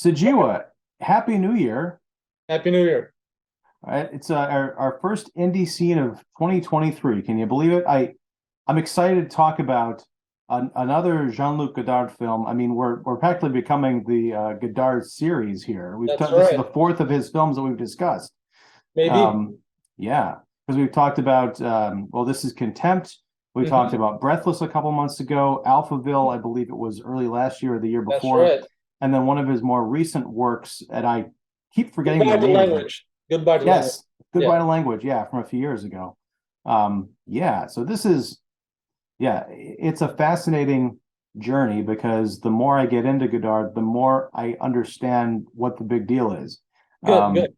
Sujewa, Happy New Year. Happy New Year. All right, it's our first indie scene of 2023. Can you believe it? I'm excited to talk about another Jean-Luc Godard film. I mean, we're practically becoming the Godard series here. That's This is right. the fourth of his films that we've discussed. Maybe. Yeah, because we've talked about well, this is Contempt. We talked Hmm. about Breathless a couple months ago. Alphaville, I believe it was early last year or the year That's before, right. and then one of his more recent works, and I keep forgetting the Goodbye to name of it. language. Goodbye to language. Yes, Yeah. Goodbye to Language. Yeah, from a few years ago. Yeah. So this is it's a fascinating journey because the more I get into Godard, the more I understand what the big deal is. Good, good.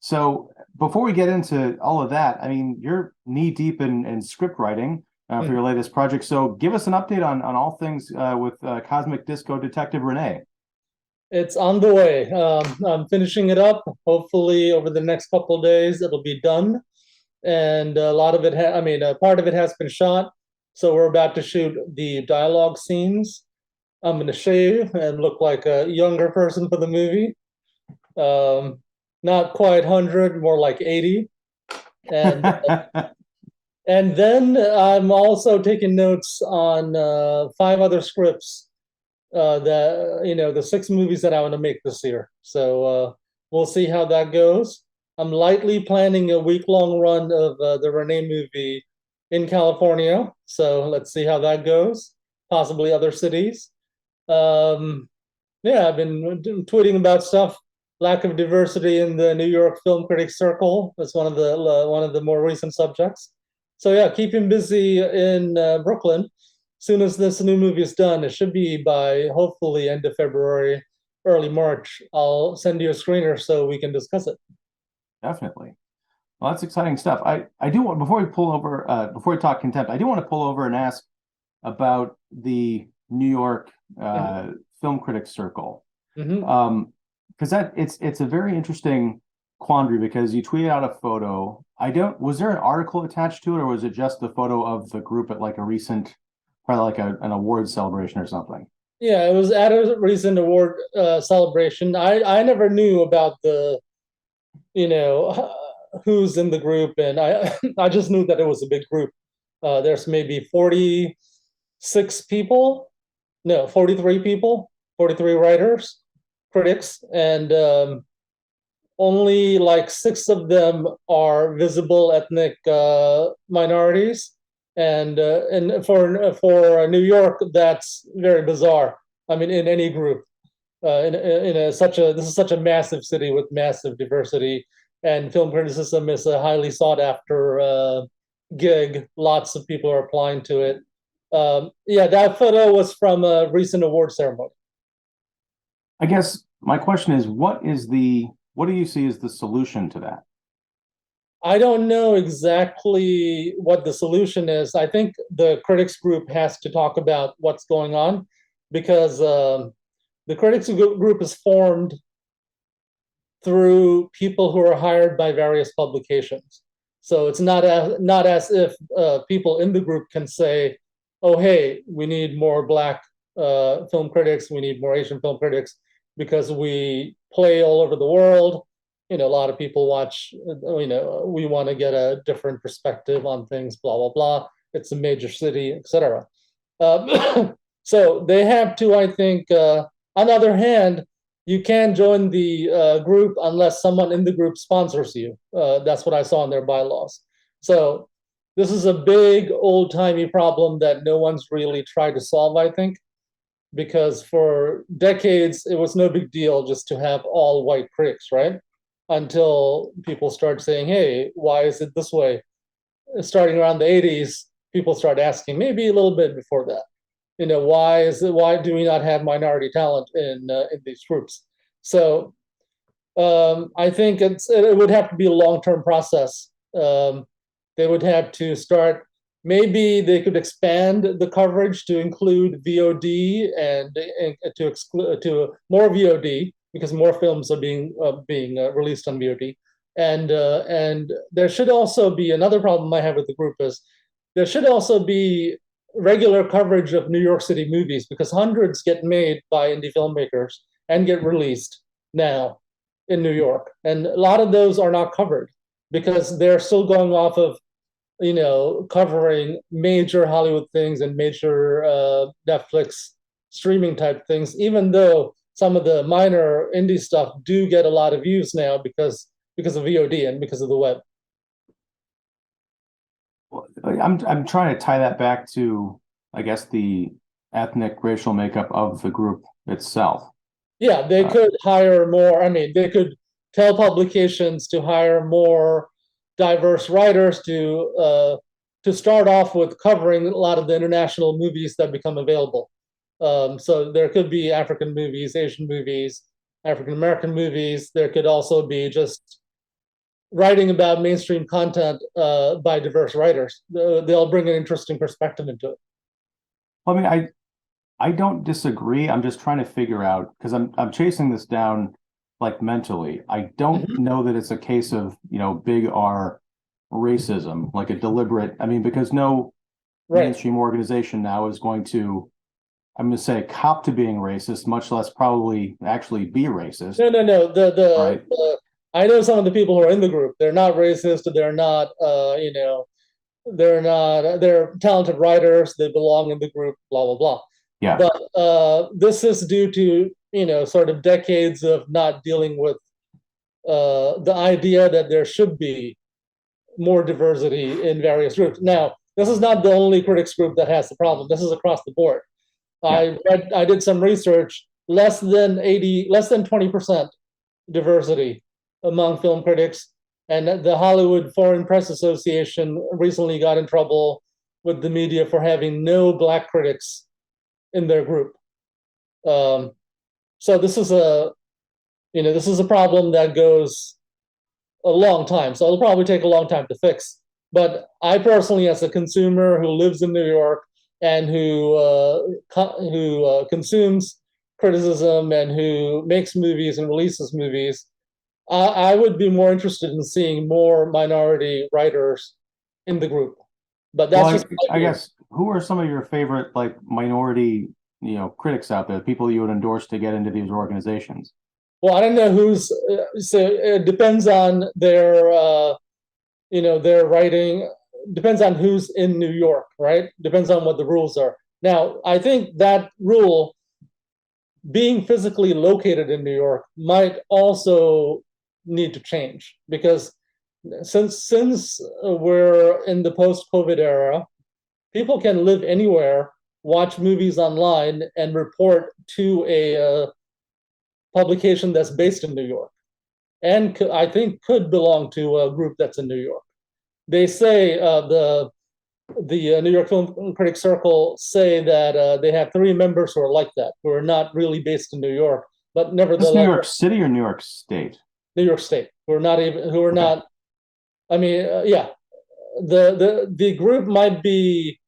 So before we get into all of that, I mean, you're knee deep in script writing for Mhm. your latest project. So give us an update on all things with Cosmic Disco Detective Renee. It's on the way. I'm finishing it up. Hopefully, over the next couple of days, it'll be done. And a lot of it, part of it has been shot. So we're about to shoot the dialogue scenes. I'm going to shave and look like a younger person for the movie. Um, Not quite 100, more like 80. And And then I'm also taking notes on five other scripts that the six movies that I want to make this year. So we'll see how that goes. I'm lightly planning a week-long run of the Renee movie in California. So let's see how that goes. Possibly other cities. Um, yeah, I've been tweeting about stuff. Lack of diversity in the New York Film Critics Circle. That's one of the more recent subjects. So yeah, keep him busy in Brooklyn. Soon as this new movie is done, it should be by hopefully end of February, early March. I'll send you a screener so we can discuss it. Definitely. Well, that's exciting stuff. I do want before we talk Contempt, I do want to pull over and ask about the New York Mhm. Film Critics Circle. Mhm. Because it's a very interesting quandary because you tweeted out a photo. I don't Was there an article attached to it, or was it just the photo of the group at like a recent, probably like an award celebration or something? Yeah, it was at a recent award celebration. I never knew about the you know who's in the group, and I just knew that it was a big group. There's maybe 46 people, no, 43 people, 43 writers, critics, and only like six of them are visible ethnic minorities. And for New York, that's very bizarre. I mean, in any group, in a such a this is such a massive city with massive diversity, and film criticism is a highly sought after gig. Lots of people are applying to it. Yeah, that photo was from a recent award ceremony. I guess my question is, what do you see as the solution to that? I don't know exactly what the solution is. I think the critics group has to talk about what's going on because the critics group is formed through people who are hired by various publications. So it's not as if people in the group can say, "Oh, hey, we need more Black film critics. We need more Asian film critics because we play all over the world. A lot of people watch. We want to get a different perspective on things. Blah blah blah. It's a major city, etc." So they have to, I think. On the other hand, you can join the group unless someone in the group sponsors you. That's what I saw in their bylaws. So this is a big old timey problem that no one's really tried to solve, I think, because for decades it was no big deal just to have all white critics, right? Until people start saying, hey, why is it this way? Starting around the 80s, people start asking, maybe a little bit before that, why do we not have minority talent in these groups? So I think it would have to be a long term process. They would have to start. Maybe they could expand the coverage to include VOD and to exclude to more VOD because more films are being released on VOD. And there should also be another problem I have with the group is there should also be regular coverage of New York City movies because hundreds get made by indie filmmakers and get released now in New York. And a lot of those are not covered because they're still going off of, covering major Hollywood things and major Netflix streaming type things, even though some of the minor indie stuff do get a lot of views now because of VOD and because of the web. I'm trying to tie that back to, I guess, the ethnic racial makeup of the group itself. Yeah, they could hire more. I mean, they could tell publications to hire more diverse writers to start off with covering a lot of the international movies that become available. So there could be African movies, Asian movies, African American movies. There could also be just writing about mainstream content by diverse writers. They'll bring an interesting perspective into it. I mean, I don't disagree. I'm just trying to figure out, because I'm chasing this down like mentally. I don't know that it's a case of, big R racism, like a deliberate, I mean, because no mainstream organization now is going to, I'm going to say, cop to being racist, much less probably actually be racist. No. I know some of the people who are in the group. They're not racist. They're not, they're talented writers. They belong in the group, blah, blah, blah. Yeah. But this is due to, sort of decades of not dealing with the idea that there should be more diversity in various groups. Now, this is not the only critics group that has the problem. This is across the board. Yeah. I did some research. Less than 20% diversity among film critics, and the Hollywood Foreign Press Association recently got in trouble with the media for having no Black critics in their group. So this is a problem that goes a long time. So it'll probably take a long time to fix. But I personally, as a consumer who lives in New York and who consumes criticism and who makes movies and releases movies, I would be more interested in seeing more minority writers in the group. But that's I guess, who are some of your favorite minority critics out there, people you would endorse to get into these organizations? Well, I don't know who's. So it depends on their writing. Depends on who's in New York, right? Depends on what the rules are. Now, I think that rule, being physically located in New York, might also need to change, because since we're in the post-COVID era, people can live anywhere, watch movies online, and report to a publication that's based in New York, and I think could belong to a group that's in New York. They say the New York Film Critics Circle say that they have 3 members who are like that, who are not really based in New York, but nevertheless. New York City or New York State? New York State, who are not. I mean, yeah, the group might be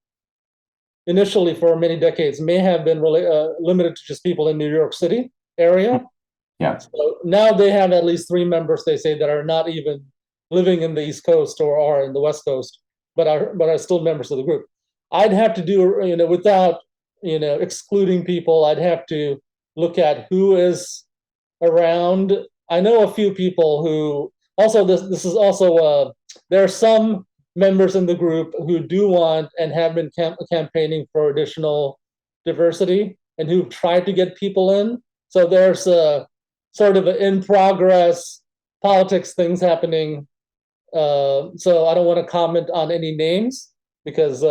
initially, for many decades, may have been really limited to just people in New York City area. Yeah. So now they have at least 3 members, they say, that are not even living in the East Coast or are in the West Coast, but are still members of the group. I'd have to do, without, excluding people, I'd have to look at who is around. I know a few people who also, this is also, there are some members in the group who do want and have been campaigning for additional diversity and who've tried to get people in. So there's a sort of an in progress politics things happening. So I don't want to comment on any names, because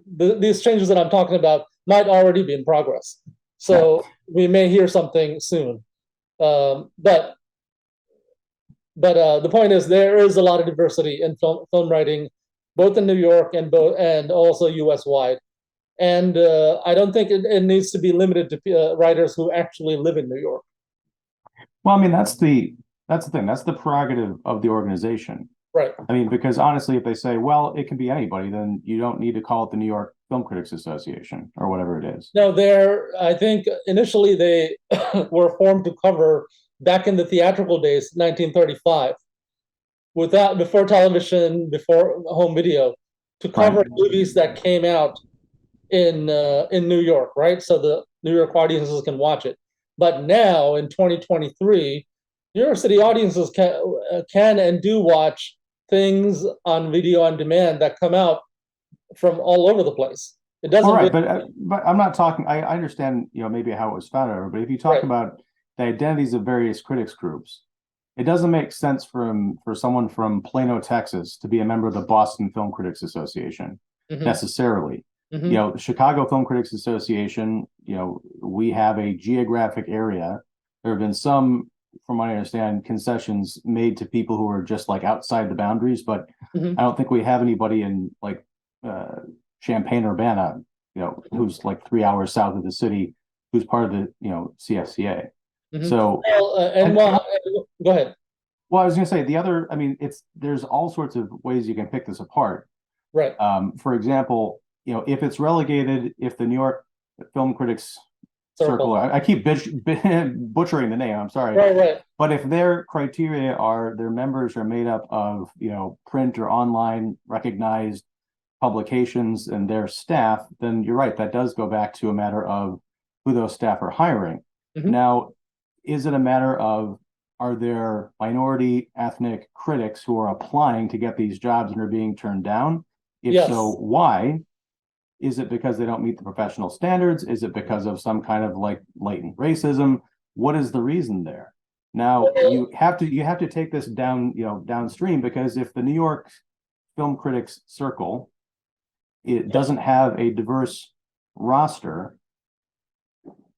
these changes that I'm talking about might already be in progress. So we may hear something soon. But the point is, there is a lot of diversity in film writing, both in New York and also U.S. wide. And I don't think it needs to be limited to writers who actually live in New York. Well, I mean, that's the thing. That's the prerogative of the organization. Right. I mean, because honestly, if they say, well, it can be anybody, then you don't need to call it the New York Film Critics Association or whatever it is. No, I think initially they were formed to cover, back in the theatrical days, 1935, before television, before home video, to cover movies that came out in New York, right? So the New York audiences can watch it. But now in 2023, New York City audiences can and do watch things on video on demand that come out from all over the place. It doesn't. All right, but I'm not talking. I understand, maybe how it was founded, but if you talk Right. about the identities of various critics groups, it doesn't make sense for someone from Plano, Texas, to be a member of the Boston Film Critics Association necessarily. Mhm. The Chicago Film Critics Association, we have a geographic area. There have been some, from what I understand, concessions made to people who are just like outside the boundaries, but Mhm. I don't think we have anybody in like Champaign-Urbana, who's like 3 hours south of the city, who's part of the, CFCA. Mhm. So, Go ahead. well, I was going to say the other, I mean, there's all sorts of ways you can pick this apart. Right. For example, if it's relegated, if the New York Film Critics Circle, I keep butchering the name, I'm sorry. Right. But if their criteria are their members are made up of, print or online recognized publications and their staff, then you're right, that does go back to a matter of who those staff are hiring. Now, is it a matter of, are there minority ethnic critics who are applying to get these jobs and are being turned down? If so, why? Is it because they don't meet the professional standards? Is it because of some kind of like latent racism? What is the reason there? Now you have to take this down, downstream, because if the New York Film Critics Circle, it doesn't have a diverse roster,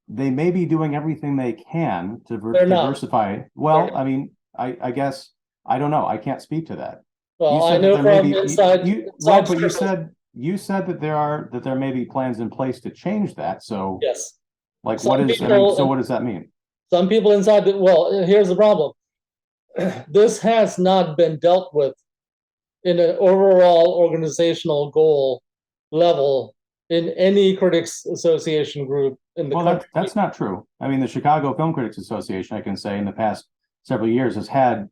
they may be doing everything they can to diversify. Well, I mean, I guess I don't know. I can't speak to that. Well, I know from inside. But you said that there may be plans in place to change that. So yes, like what is? So what does that mean? Some people inside. Well, here's the problem. This has not been dealt with in an overall organizational goal level in any critics association group in the country. That's not true. I mean, the Chicago Film Critics Association, I can say, in the past several years has had,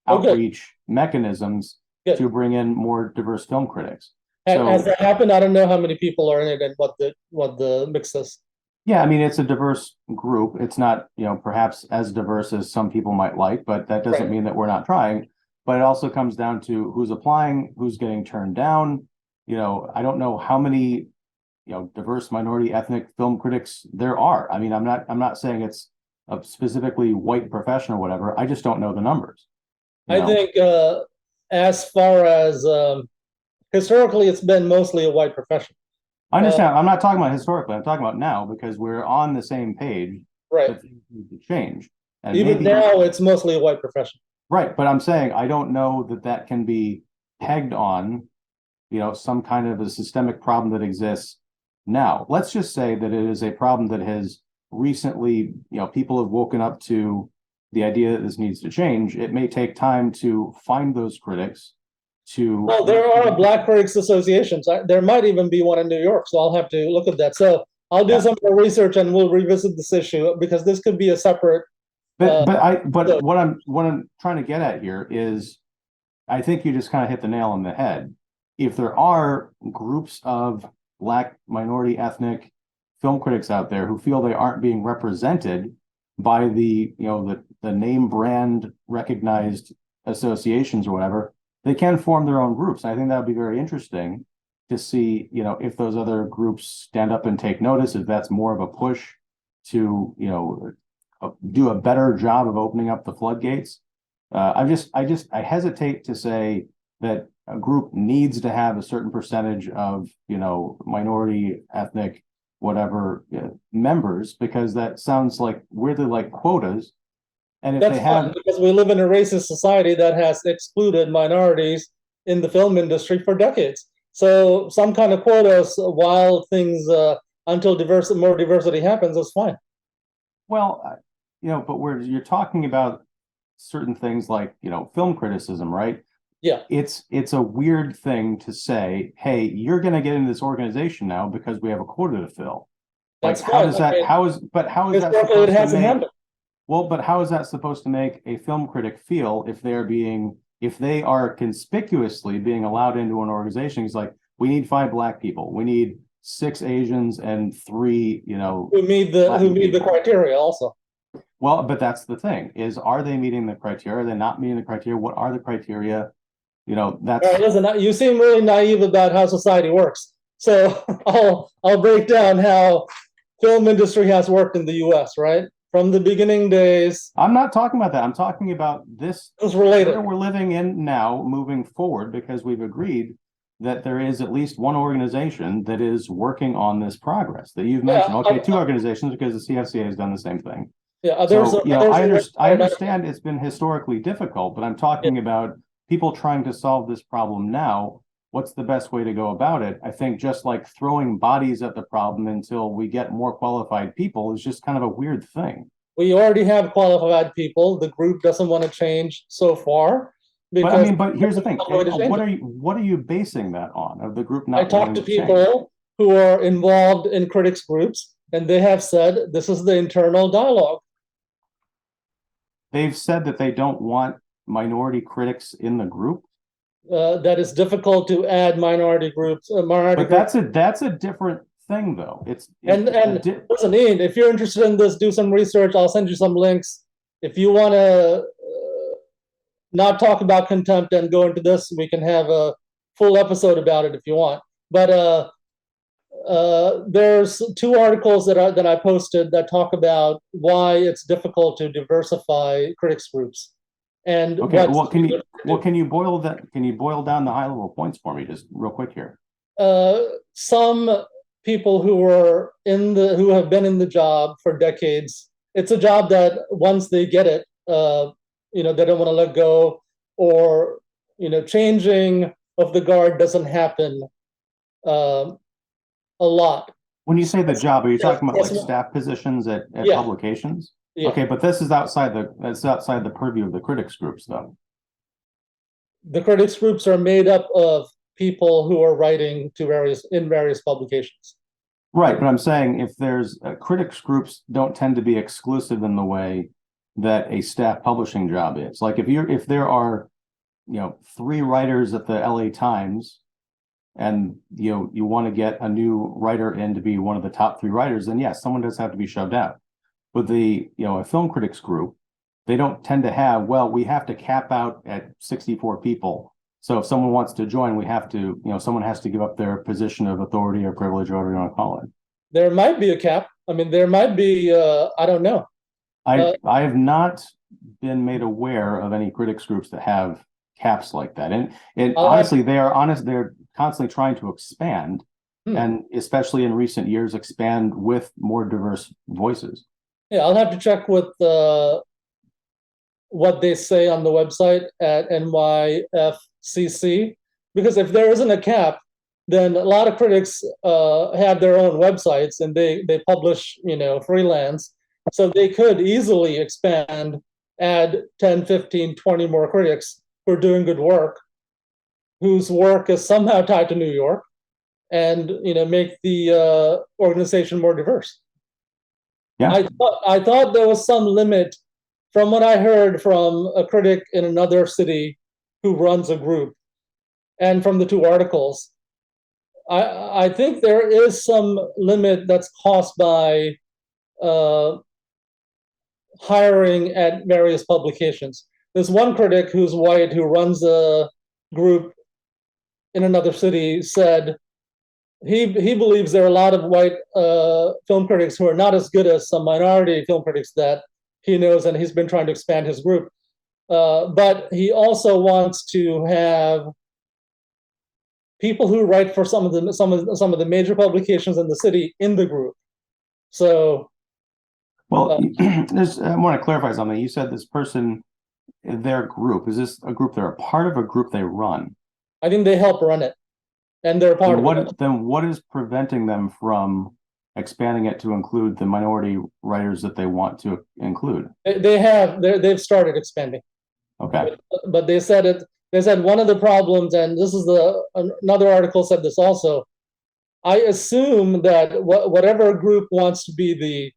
outreach mechanisms to bring in more diverse film critics. Has that happened? I don't know how many people are in it and what the mix is. Yeah, I mean, it's a diverse group. It's not, perhaps as diverse as some people might like, but that doesn't mean that we're not trying. But it also comes down to who's applying, who's getting turned down. I don't know how many, diverse minority ethnic film critics there are. I mean, I'm not saying it's a specifically white profession or whatever. I just don't know the numbers. I think as far as historically, it's been mostly a white profession. I understand. I'm not talking about historically. I'm talking about now, because we're on the same page. Right. That things need to change. And even now, it's mostly a white profession. Right. But I'm saying I don't know that can be pegged on, some kind of a systemic problem that exists now. Let's just say that it is a problem that has recently, people have woken up to the idea that this needs to change. It may take time to find those critics. Well, there are Black Critics Associations. There might even be one in New York, so I'll have to look at that. So I'll do some more research and we'll revisit this issue, because this could be a separate. But what I'm trying to get at here is, I think you just kind of hit the nail on the head. If there are groups of Black, minority, ethnic film critics out there who feel they aren't being represented by the name brand recognized associations or whatever, they can form their own groups. And I think that would be very interesting to see, if those other groups stand up and take notice, if that's more of a push to, do a better job of opening up the floodgates. I hesitate to say that a group needs to have a certain percentage of, minority, ethnic, whatever members, because that sounds like weirdly like quotas. And if that's fun, because we live in a racist society that has excluded minorities in the film industry for decades. So some kind of quotas while things until more diversity happens is fine. Well, but you're talking about certain things like, film criticism, right? Yeah. It's a weird thing to say, hey, you're going to get into this organization now because we have a quota to fill. Like, how is that supposed to make? Well, but how is that supposed to make a film critic feel if they are conspicuously being allowed into an organization? He's like, we need 5 Black people, we need 6 Asians and 3, who meet the Latin people. criteria also. Well, but that's the thing: is are they meeting the criteria? Are they not meeting the criteria? What are the criteria? That's. All right, listen, you seem really naive about how society works. So I'll break down how film industry has worked in the U.S. Right from the beginning days. I'm not talking about that. I'm talking about this. It's related. Where we're living in now, moving forward, because we've agreed that there is at least one organization that is working on this progress that you've mentioned. Okay, 2 organizations, because the CFCA has done the same thing. Yeah, so I understand it's been historically difficult, but I'm talking about people trying to solve this problem now. What's the best way to go about it? I think just like throwing bodies at the problem until we get more qualified people is just kind of a weird thing. We already have qualified people. The group doesn't want to change so far. But here's the thing: what are you basing that on? Of the group not? I talked to people who are involved in critics groups, and they have said this is the internal dialogue. They've said that they don't want minority critics in the group. That it's difficult to add minority groups. But that's a different thing, though. Listen, Ian, if you're interested in this, do some research. I'll send you some links. If you want to not talk about contempt and go into this, we can have a full episode about it if you want. But there's 2 articles that I posted that talk about why it's difficult to diversify critics groups. And okay, can you boil down the high level points for me just real quick here? Some people who have been in the job for decades, it's a job that once they get it, they don't want to let go, or changing of the guard doesn't happen a lot. When you say the job, are you talking about like staff positions at publications? Yeah. Okay, but this is outside the purview of the critics groups, though. The critics groups are made up of people who are writing in various publications. Right, but I'm saying if there's critics groups don't tend to be exclusive in the way that a staff publishing job is. Like if there are 3 writers at the LA Times, and you want to get a new writer in to be one of the top 3 writers, then yes, someone does have to be shoved out. With a film critics group, they don't tend to have, we have to cap out at 64 people. So if someone wants to join, we have to, someone has to give up their position of authority or privilege, or whatever you want to call it. There might be a cap. I mean, there might be, I don't know. I have not been made aware of any critics groups that have caps like that. And honestly, they're constantly trying to expand, and especially in recent years, expand with more diverse voices. Yeah, I'll have to check with what they say on the website at NYFCC, because if there isn't a cap, then a lot of critics have their own websites and they publish, freelance. So they could easily expand, add 10, 15, 20 more critics who are doing good work, whose work is somehow tied to New York, and make the organization more diverse. Yeah. I thought there was some limit from what I heard from a critic in another city who runs a group, and from the 2 articles. I think there is some limit that's caused by hiring at various publications. There's one critic who's white who runs a group in another city, said he believes there are a lot of white film critics who are not as good as some minority film critics that he knows, and he's been trying to expand his group. But he also wants to have people who write for some of the major publications in the city in the group. So, I want to clarify something. You said this person, their group, is this a group they're a part of, a group they run? I think they help run it, and they're part of it. Then what is preventing them from expanding it to include the minority writers that they want to include? They've started expanding. Okay. But they said one of the problems, and this is another article said this also. I assume that whatever group wants to be the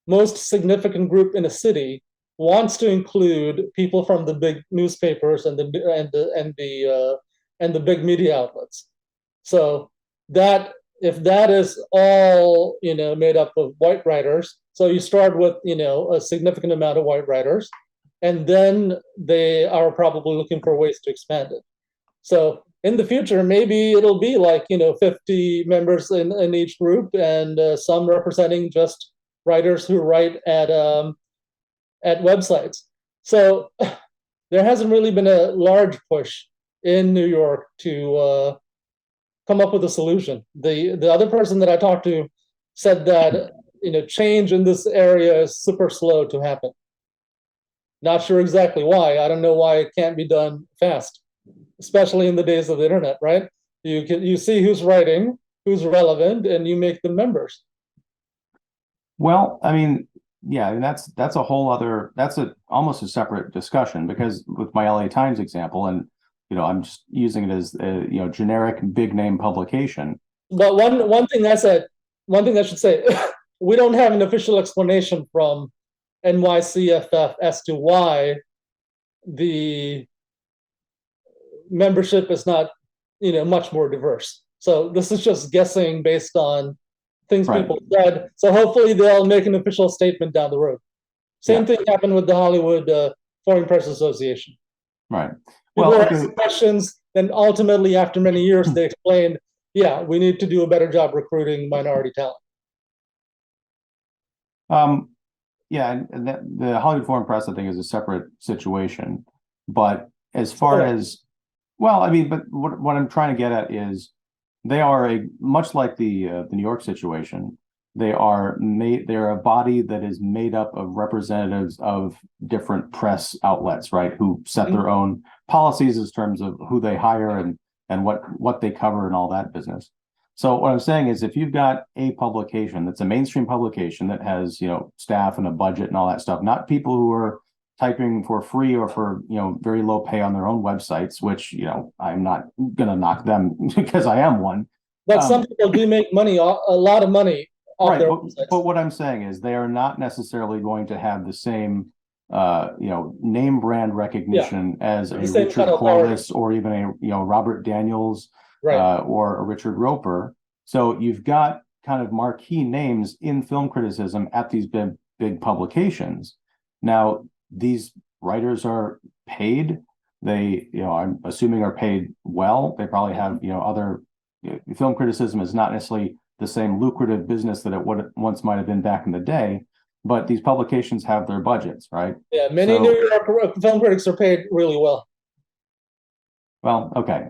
most significant group in a city wants to include people from the big newspapers and the big media outlets. So that if that is all, made up of white writers, so you start with, a significant amount of white writers, and then they are probably looking for ways to expand it. So in the future, maybe it'll be like, 50 members in each group, and some representing just writers who write at websites. So there hasn't really been a large push in New York to come up with a solution. The other person that I talked to said that change in this area is super slow to happen. Not sure exactly why. I don't know why it can't be done fast, especially in the days of the internet, right? You see who's writing, who's relevant, and you make them members. Well, I mean, yeah, and that's a whole other, almost a separate discussion, because with my LA Times example, and I'm just using it as a generic big name publication. But one thing I should say, we don't have an official explanation from NYCFF as to why the membership is not much more diverse. So this is just guessing based on things people said. So hopefully they'll make an official statement down the road. Same thing happened with the Hollywood Foreign Press Association. Right. People asked questions, then ultimately, after many years, they explained, yeah, we need to do a better job recruiting minority talent. Yeah, and the Hollywood Foreign Press, I think, is a separate situation. But as far as, well, I mean, but what I'm trying to get at is they are much like the New York situation. They're a body that is made up of representatives of different press outlets, right? Who set their own policies in terms of who they hire and what they cover and all that business. So what I'm saying is, if you've got a publication that's a mainstream publication that has staff and a budget and all that stuff, not people who are typing for free or for very low pay on their own websites, which I'm not gonna knock them because I am one. But some people do make money, a lot of money. Right, but what I'm saying is they are not necessarily going to have the same name brand recognition as a Richard Corliss or even a Robert Daniels, or a Richard Roper. So you've got kind of marquee names in film criticism at these big publications. Now these writers are paid. They I'm assuming are paid well. They probably have other film criticism is not necessarily the same lucrative business that it once might have been back in the day, but these publications have their budgets, right? Yeah, many New York film critics are paid really well. Well, okay,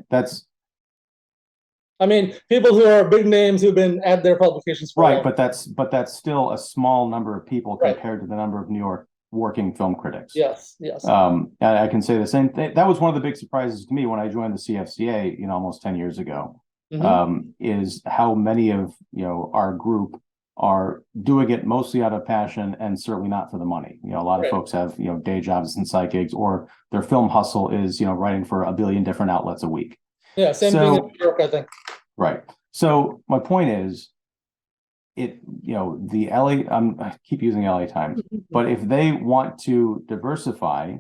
I mean, people who are big names who've been at their publications for right, but that's still a small number of people compared to the number of New York working film critics. Yes. I can say the same thing. That was one of the big surprises to me when I joined the CFCA, almost 10 years ago. Is how many of our group are doing it mostly out of passion and certainly not for the money. A lot of folks have day jobs and side gigs, or their film hustle is writing for a billion different outlets a week. Yeah, same thing in New York, I think. Right. So my point is, the LA, I keep using LA Times, but if they want to diversify,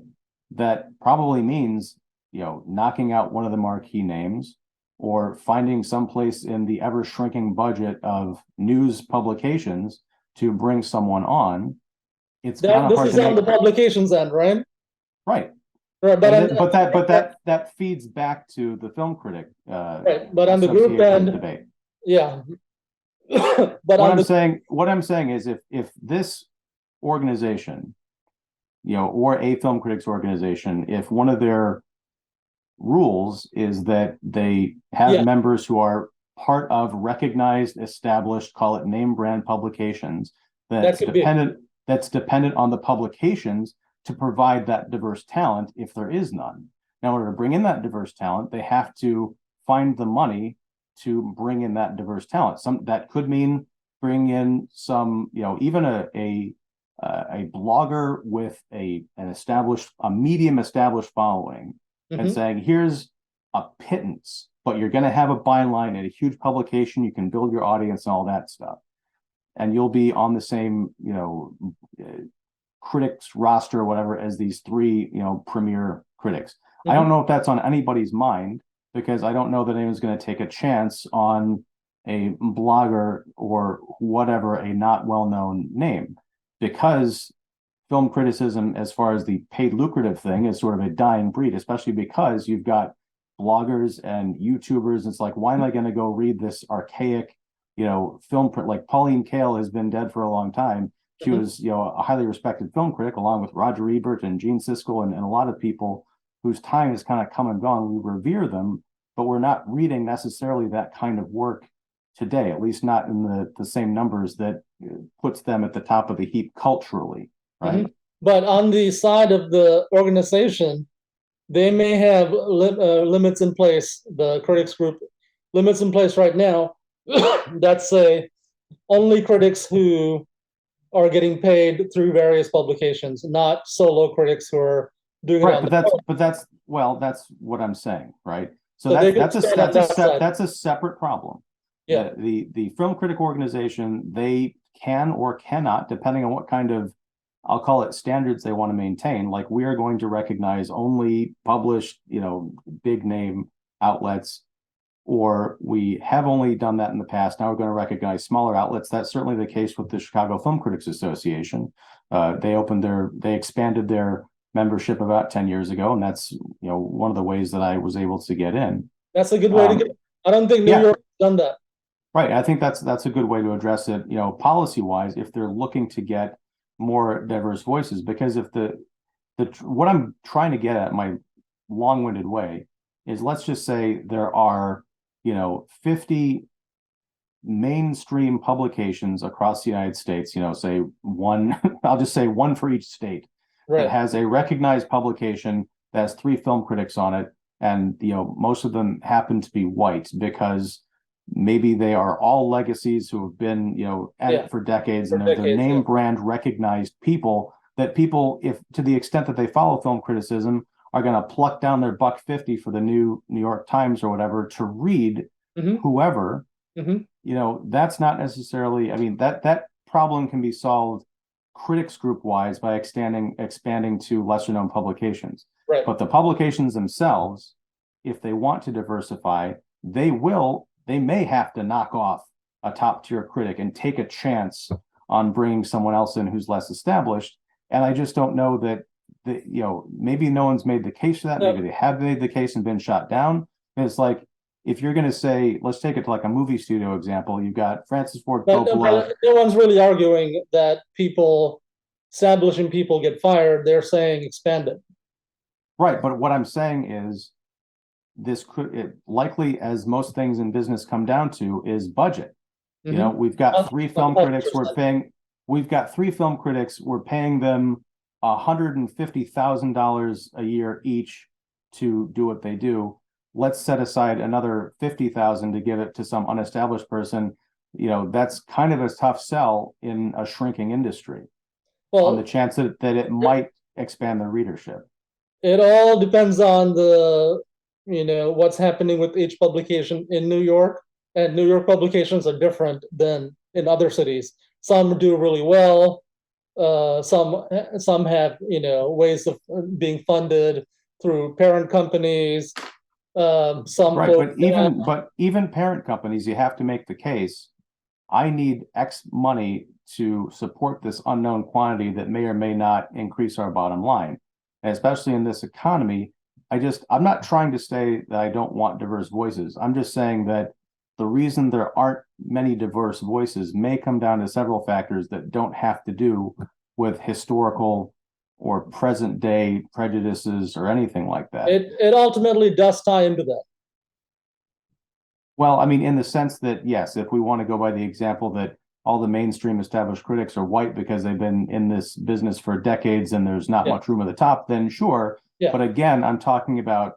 that probably means knocking out one of the marquee names, or finding someplace in the ever shrinking budget of news publications to bring someone on. It's kind of hard to on the publications end, right? Right. Right, but that feeds back to the film critic. Right, but on the group end, debate. Yeah. But what I'm saying is, if this organization, or a film critics organization, if one of their rules is that they have members who are part of recognized, established, call it name brand publications, that's dependent on the publications to provide that diverse talent if there is none. Now, in order to bring in that diverse talent, they have to find the money to bring in that diverse talent. That could mean bring in some, even a blogger with a medium established following, and saying, here's a pittance, but you're going to have a byline at a huge publication. You can build your audience and all that stuff, and you'll be on the same, critics roster or whatever as these three, premier critics. I don't know if that's on anybody's mind, because I don't know that anyone's going to take a chance on a blogger or whatever, a not well-known name, because film criticism, as far as the paid lucrative thing, is sort of a dying breed, especially because you've got bloggers and YouTubers. It's like, why am I going to go read this archaic, film print? Like Pauline Kael has been dead for a long time. She was, a highly respected film critic, along with Roger Ebert and Gene Siskel and a lot of people whose time has kind of come and gone. We revere them, but we're not reading necessarily that kind of work today, at least not in the same numbers that puts them at the top of the heap culturally, right? But on the side of the organization, they may have limits in place, the critics group limits in place right now that say only critics who are getting paid through various publications, not solo critics who are doing it Right, on that's what I'm saying, right? So So they that's could start on that side. that's a separate problem. Yeah. The film critic organization, they can or cannot, depending on what kind of, I'll call it, standards they want to maintain. Like, we are going to recognize only published, big name outlets, or we have only done that in the past. Now we're going to recognize smaller outlets. That's certainly the case with the Chicago Film Critics Association. They expanded their membership about 10 years ago, and that's one of the ways that I was able to get in. That's a good way to get. I don't think New York has done that. Right. I think that's a good way to address it, policy wise, if they're looking to get more diverse voices. Because if what I'm trying to get at, my long-winded way, is, let's just say there are 50 mainstream publications across the United States, say one, I'll just say one for each state, Right. that has a recognized publication that has 3 film critics on it. And, most of them happen to be white, because maybe they are all legacies who have been, at it for decades, and they're name brand recognized people, that people, if to the extent that they follow film criticism, are going to pluck down their $1.50 for the new New York Times or whatever to read whoever. That's not necessarily, I mean, that problem can be solved critics group wise by expanding to lesser known publications. Right. But the publications themselves, if they want to diversify, they may have to knock off a top tier critic and take a chance on bringing someone else in who's less established. And I just don't know that maybe no one's made the case for that. No. Maybe they have made the case and been shot down. And it's like, if you're going to say, let's take it to like a movie studio example, you've got Francis Ford Coppola. No one's really arguing that establishing people get fired. They're saying expand it. Right. But what I'm saying is, likely, as most things in business come down to, is budget. We've got 3 film critics we're paying them $150,000 a year each to do what they do. Let's set aside another $50,000 to give it to some unestablished person. That's kind of a tough sell in a shrinking industry, on the chance that it might expand the readership. It all depends on what's happening with each publication in New York, and New York publications are different than in other cities. Some do really well. Some have ways of being funded through parent companies. Right, but even parent companies, you have to make the case, I need X money to support this unknown quantity that may or may not increase our bottom line. And especially in this economy, I'm not trying to say that I don't want diverse voices. I'm just saying that the reason there aren't many diverse voices may come down to several factors that don't have to do with historical or present day prejudices or anything like that. It ultimately does tie into that. Well, I mean, in the sense that, yes, if we want to go by the example that all the mainstream established critics are white because they've been in this business for decades and there's not much room at the top, then sure. Yeah. But again, I'm talking about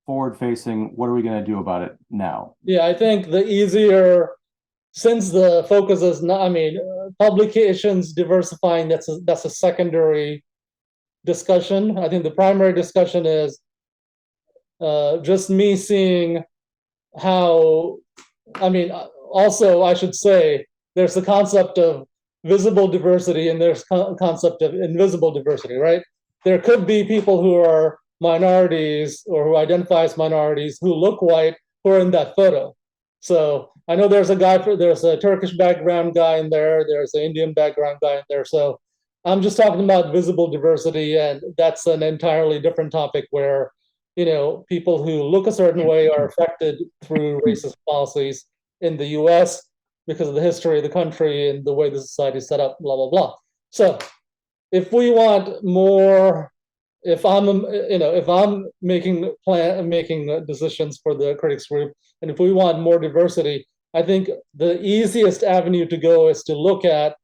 forward facing, what are we going to do about it now? Yeah, I think since the focus is not, publications diversifying, that's a secondary discussion. I think the primary discussion is just me seeing how, also I should say, there's the concept of visible diversity and there's concept of invisible diversity, right? There could be people who are minorities or who identify as minorities who look white who are in that photo. So I know there's a Turkish background guy in there, there's an Indian background guy in there. So I'm just talking about visible diversity, and that's an entirely different topic where, people who look a certain way are affected through racist policies in the US because of the history of the country and the way the society is set up, blah, blah, blah. So if we want more, if I'm making decisions for the critics group, and if we want more diversity, I think the easiest avenue to go is to look at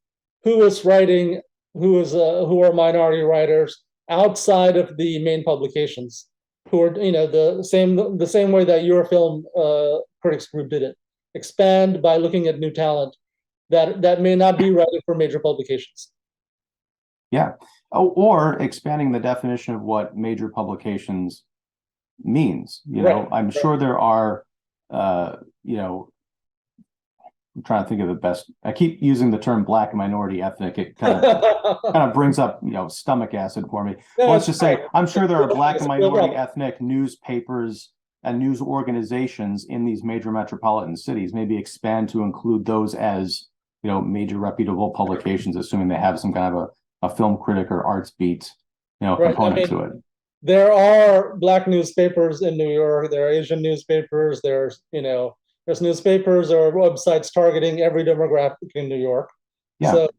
who is writing, who are minority writers outside of the main publications, who are the same way that your film critics group did it. Expand by looking at new talent that may not be writing for major publications. Yeah. Oh, or expanding the definition of what major publications means. I'm sure there are, I'm trying to think of the best. I keep using the term black minority ethnic. It kind of brings up, stomach acid for me. Well, let's just say, I'm sure there are black and minority ethnic newspapers and news organizations in these major metropolitan cities. Maybe expand to include those as, major reputable publications, assuming they have some kind of a film critic or arts beat, component to it. There are black newspapers in New York. There are Asian newspapers. There's newspapers or websites targeting every demographic in New York. Yeah. So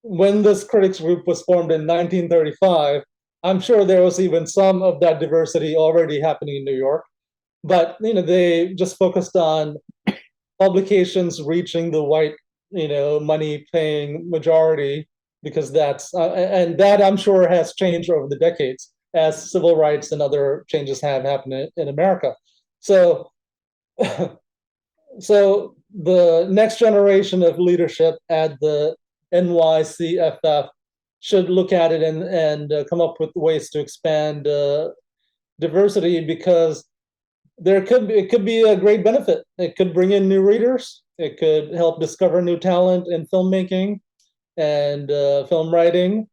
when this critics group was formed in 1935, I'm sure there was even some of that diversity already happening in New York. But they just focused on publications reaching the white, money-paying majority, because that's and that I'm sure has changed over the decades as civil rights and other changes have happened in America. So, so the next generation of leadership at the NYCFF should look at it and come up with ways to expand diversity, because it could be a great benefit. It could bring in new readers. It could help discover new talent in filmmaking and film writing,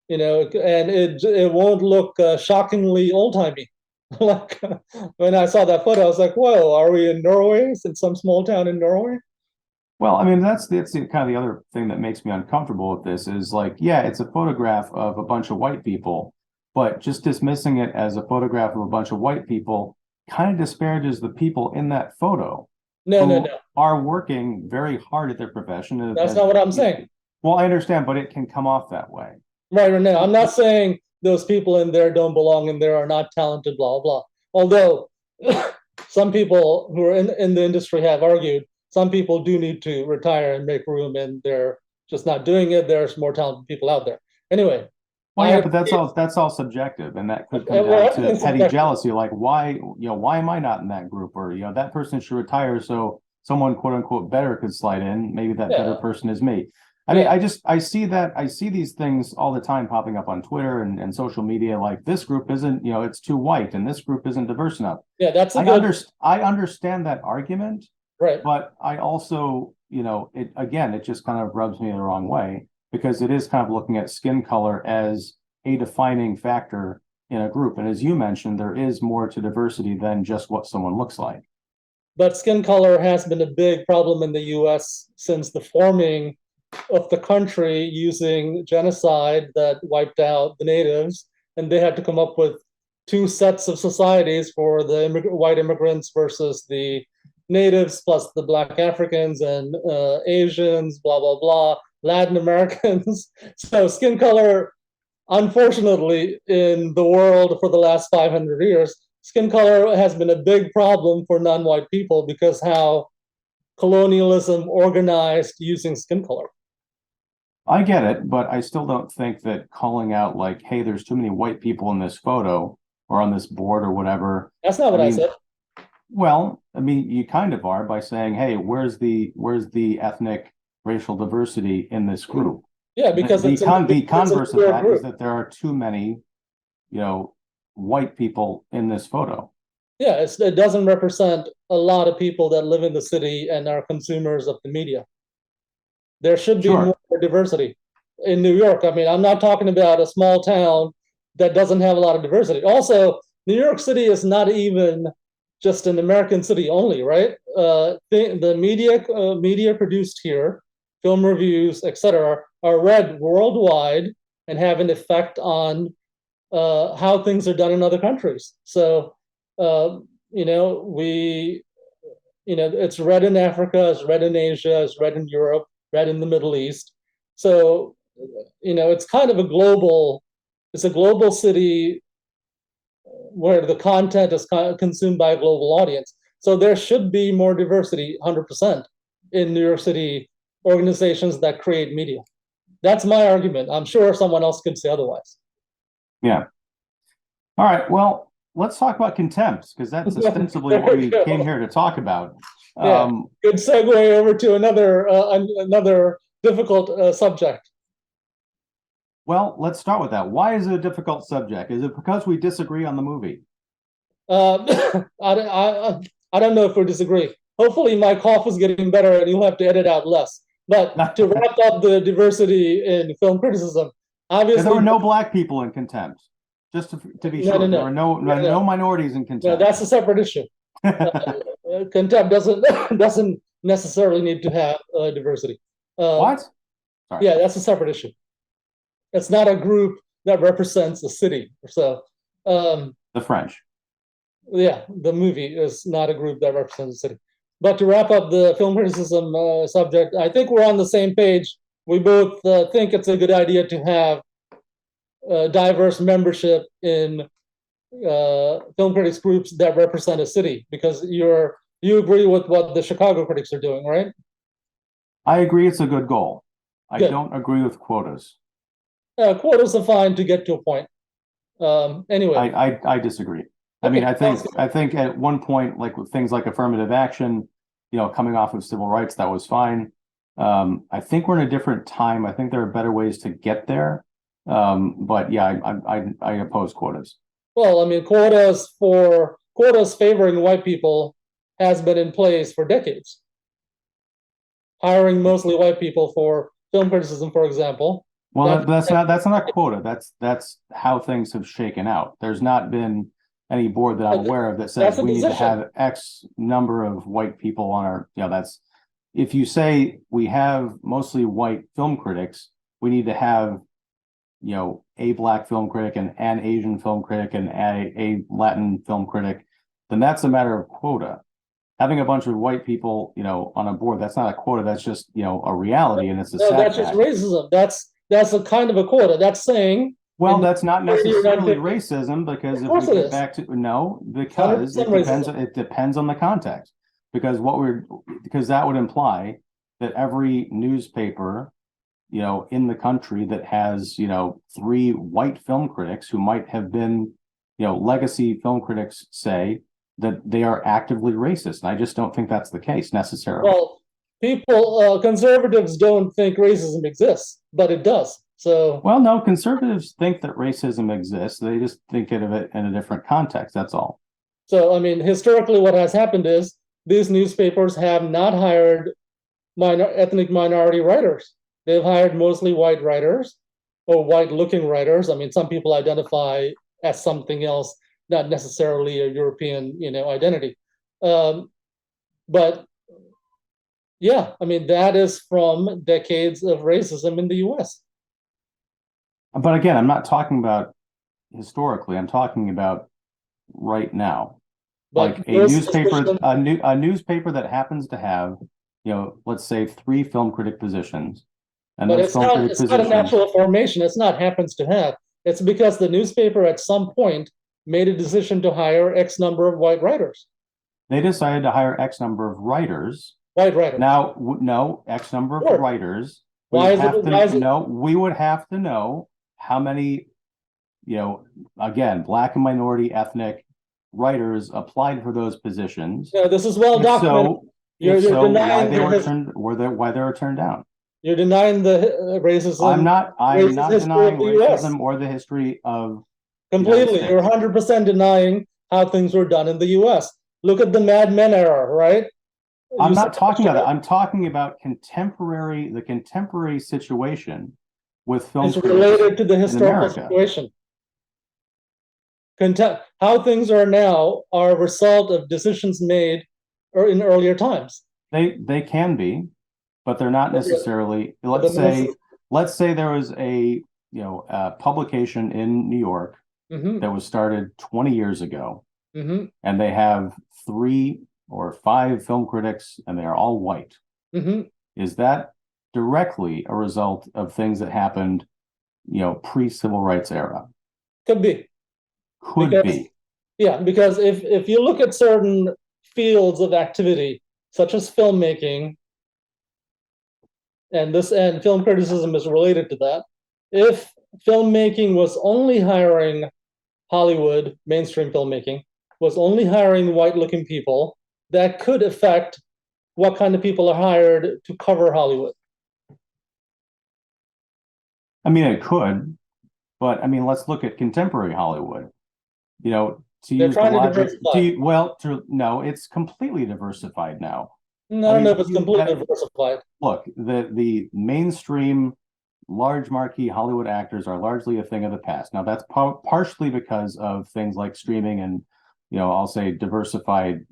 and it won't look shockingly old-timey. Like when I saw that photo, I was like, whoa, are we in Norway? It's in some small town in Norway? Well, I mean, that's kind of the other thing that makes me uncomfortable with this is like, yeah, it's a photograph of a bunch of white people, but just dismissing it as a photograph of a bunch of white people kind of disparages the people in that photo. No. Are working very hard at their profession. That's not what I'm saying. Well, I understand, but it can come off that way. Right or no. I'm not saying those people in there don't belong in there, are not talented, blah, blah. Although some people who are in the industry have argued some people do need to retire and make room, and they're just not doing it. There's more talented people out there. Anyway. Well, yeah, but that's all subjective, and that could come down to petty jealousy. Like, why am I not in that group? Or, that person should retire so someone quote unquote better could slide in. Maybe that better person is me. I mean, I see these things all the time popping up on Twitter and social media. Like, this group isn't, it's too white, and this group isn't diverse enough. Yeah, I understand that argument, right? But I also, it just kind of rubs me the wrong way, because it is kind of looking at skin color as a defining factor in a group. And as you mentioned, there is more to diversity than just what someone looks like. But skin color has been a big problem in the US since the forming of the country, using genocide that wiped out the natives. And they had to come up with two sets of societies for the white immigrants versus the natives, plus the Black Africans and Asians, blah, blah, blah. Latin Americans. So skin color, unfortunately, in the world for the last 500 years, skin color has been a big problem for non-white people, because how colonialism organized using skin color. I get it, but I still don't think that calling out like, hey, there's too many white people in this photo or on this board or whatever. That's not what I said. Well, I mean, you kind of are, by saying, hey, where's the ethnic racial diversity in this group? Yeah, because the converse of that is that there are too many, white people in this photo. Yeah, it doesn't represent a lot of people that live in the city and are consumers of the media. There should be more diversity in New York. I mean, I'm not talking about a small town that doesn't have a lot of diversity. Also, New York City is not even just an American city only, right? The media produced here, film reviews, etc., are read worldwide and have an effect on how things are done in other countries. So, it's read in Africa, it's read in Asia, it's read in Europe, read in the Middle East. So, it's kind of it's a global city where the content is consumed by a global audience. So there should be more diversity, 100%, in New York City organizations that create media. That's my argument. I'm sure someone else could say otherwise. Yeah. All right. Well, let's talk about contempt, because that's ostensibly what we came here to talk about. Yeah. Good segue over to another difficult subject. Well, let's start with that. Why is it a difficult subject? Is it because we disagree on the movie? I don't know if we disagree. Hopefully my cough is getting better and you'll have to edit out less. But to wrap up the diversity in film criticism, obviously there were no black people in Contempt. Just to be sure, there were no minorities in Contempt. No, that's a separate issue. Contempt doesn't necessarily need to have diversity. What? Sorry. Yeah, that's a separate issue. It's not a group that represents a city. So the French. Yeah, the movie is not a group that represents a city. But to wrap up the film criticism subject, I think we're on the same page. We both think it's a good idea to have diverse membership in film critics groups that represent a city, because you agree with what the Chicago critics are doing, right? I agree it's a good goal. I don't agree with quotas. Quotas are fine to get to a point. Anyway, I disagree. I mean, I think at one point, like with things like affirmative action, coming off of civil rights, that was fine. I think we're in a different time. I think there are better ways to get there. But yeah, I oppose quotas. Well, I mean, quotas favoring white people has been in place for decades. Hiring mostly white people for film criticism, for example. Well, that's not a quota. That's how things have shaken out. There's not been any board that I'm aware of that says we need to have X number of white people on our, that's, if you say we have mostly white film critics, we need to have, a black film critic and an Asian film critic and a Latin film critic, then that's a matter of quota. Having a bunch of white people, on a board, that's not a quota. That's just, a reality, and it's a that's just racism. That's a kind of a quota. That's saying. Well, that's not necessarily racism, because if we get back to because it depends on the context. Because that would imply that every newspaper, in the country that has, 3 white film critics who might have been, legacy film critics, say that they are actively racist. And I just don't think that's the case necessarily. Well, conservatives don't think racism exists, but it does. So, well, no, conservatives think that racism exists. They just think of it in a different context. That's all. So, I mean, historically, what has happened is these newspapers have not hired ethnic minority writers. They've hired mostly white writers or white-looking writers. I mean, some people identify as something else, not necessarily a European, identity. But yeah, I mean, that is from decades of racism in the U.S. But again, I'm not talking about historically. I'm talking about right now. But like a newspaper that happens to have, let's say 3 film critic positions. And but it's not a natural formation. It's not happens to have. It's because the newspaper at some point made a decision to hire X number of white writers. They decided to hire X number of writers. White writers. Now, no, X number of writers. We would have to know how many, again, black and minority ethnic writers applied for those positions. Yeah, this is well documented. You're denying why they were turned down. You're denying the racism. I'm not denying racism or the history of completely. You're 100% denying how things were done in the U.S. Look at the Mad Men era, right? I'm not talking about that. I'm talking about the contemporary situation with film. It's related to the historical situation. how things are now are a result of decisions made or in earlier times. They can be, but they're not necessarily. Let's say there was a a publication in New York that was started 20 years ago, and they have 3 or 5 film critics, and they are all white. Is that directly a result of things that happened, pre-civil rights era? Could be. Could be. Yeah, because if you look at certain fields of activity, such as filmmaking, and film criticism is related to that, if filmmaking was only hiring Hollywood, mainstream filmmaking, was only hiring white-looking people, that could affect what kind of people are hired to cover Hollywood. I mean, it could, but I mean, let's look at contemporary Hollywood. To They're use the trying to logic, diversify. no, it's completely diversified now. No, I don't know if it's completely diversified. Look, the mainstream large marquee Hollywood actors are largely a thing of the past. Now that's partially because of things like streaming and I'll say diversified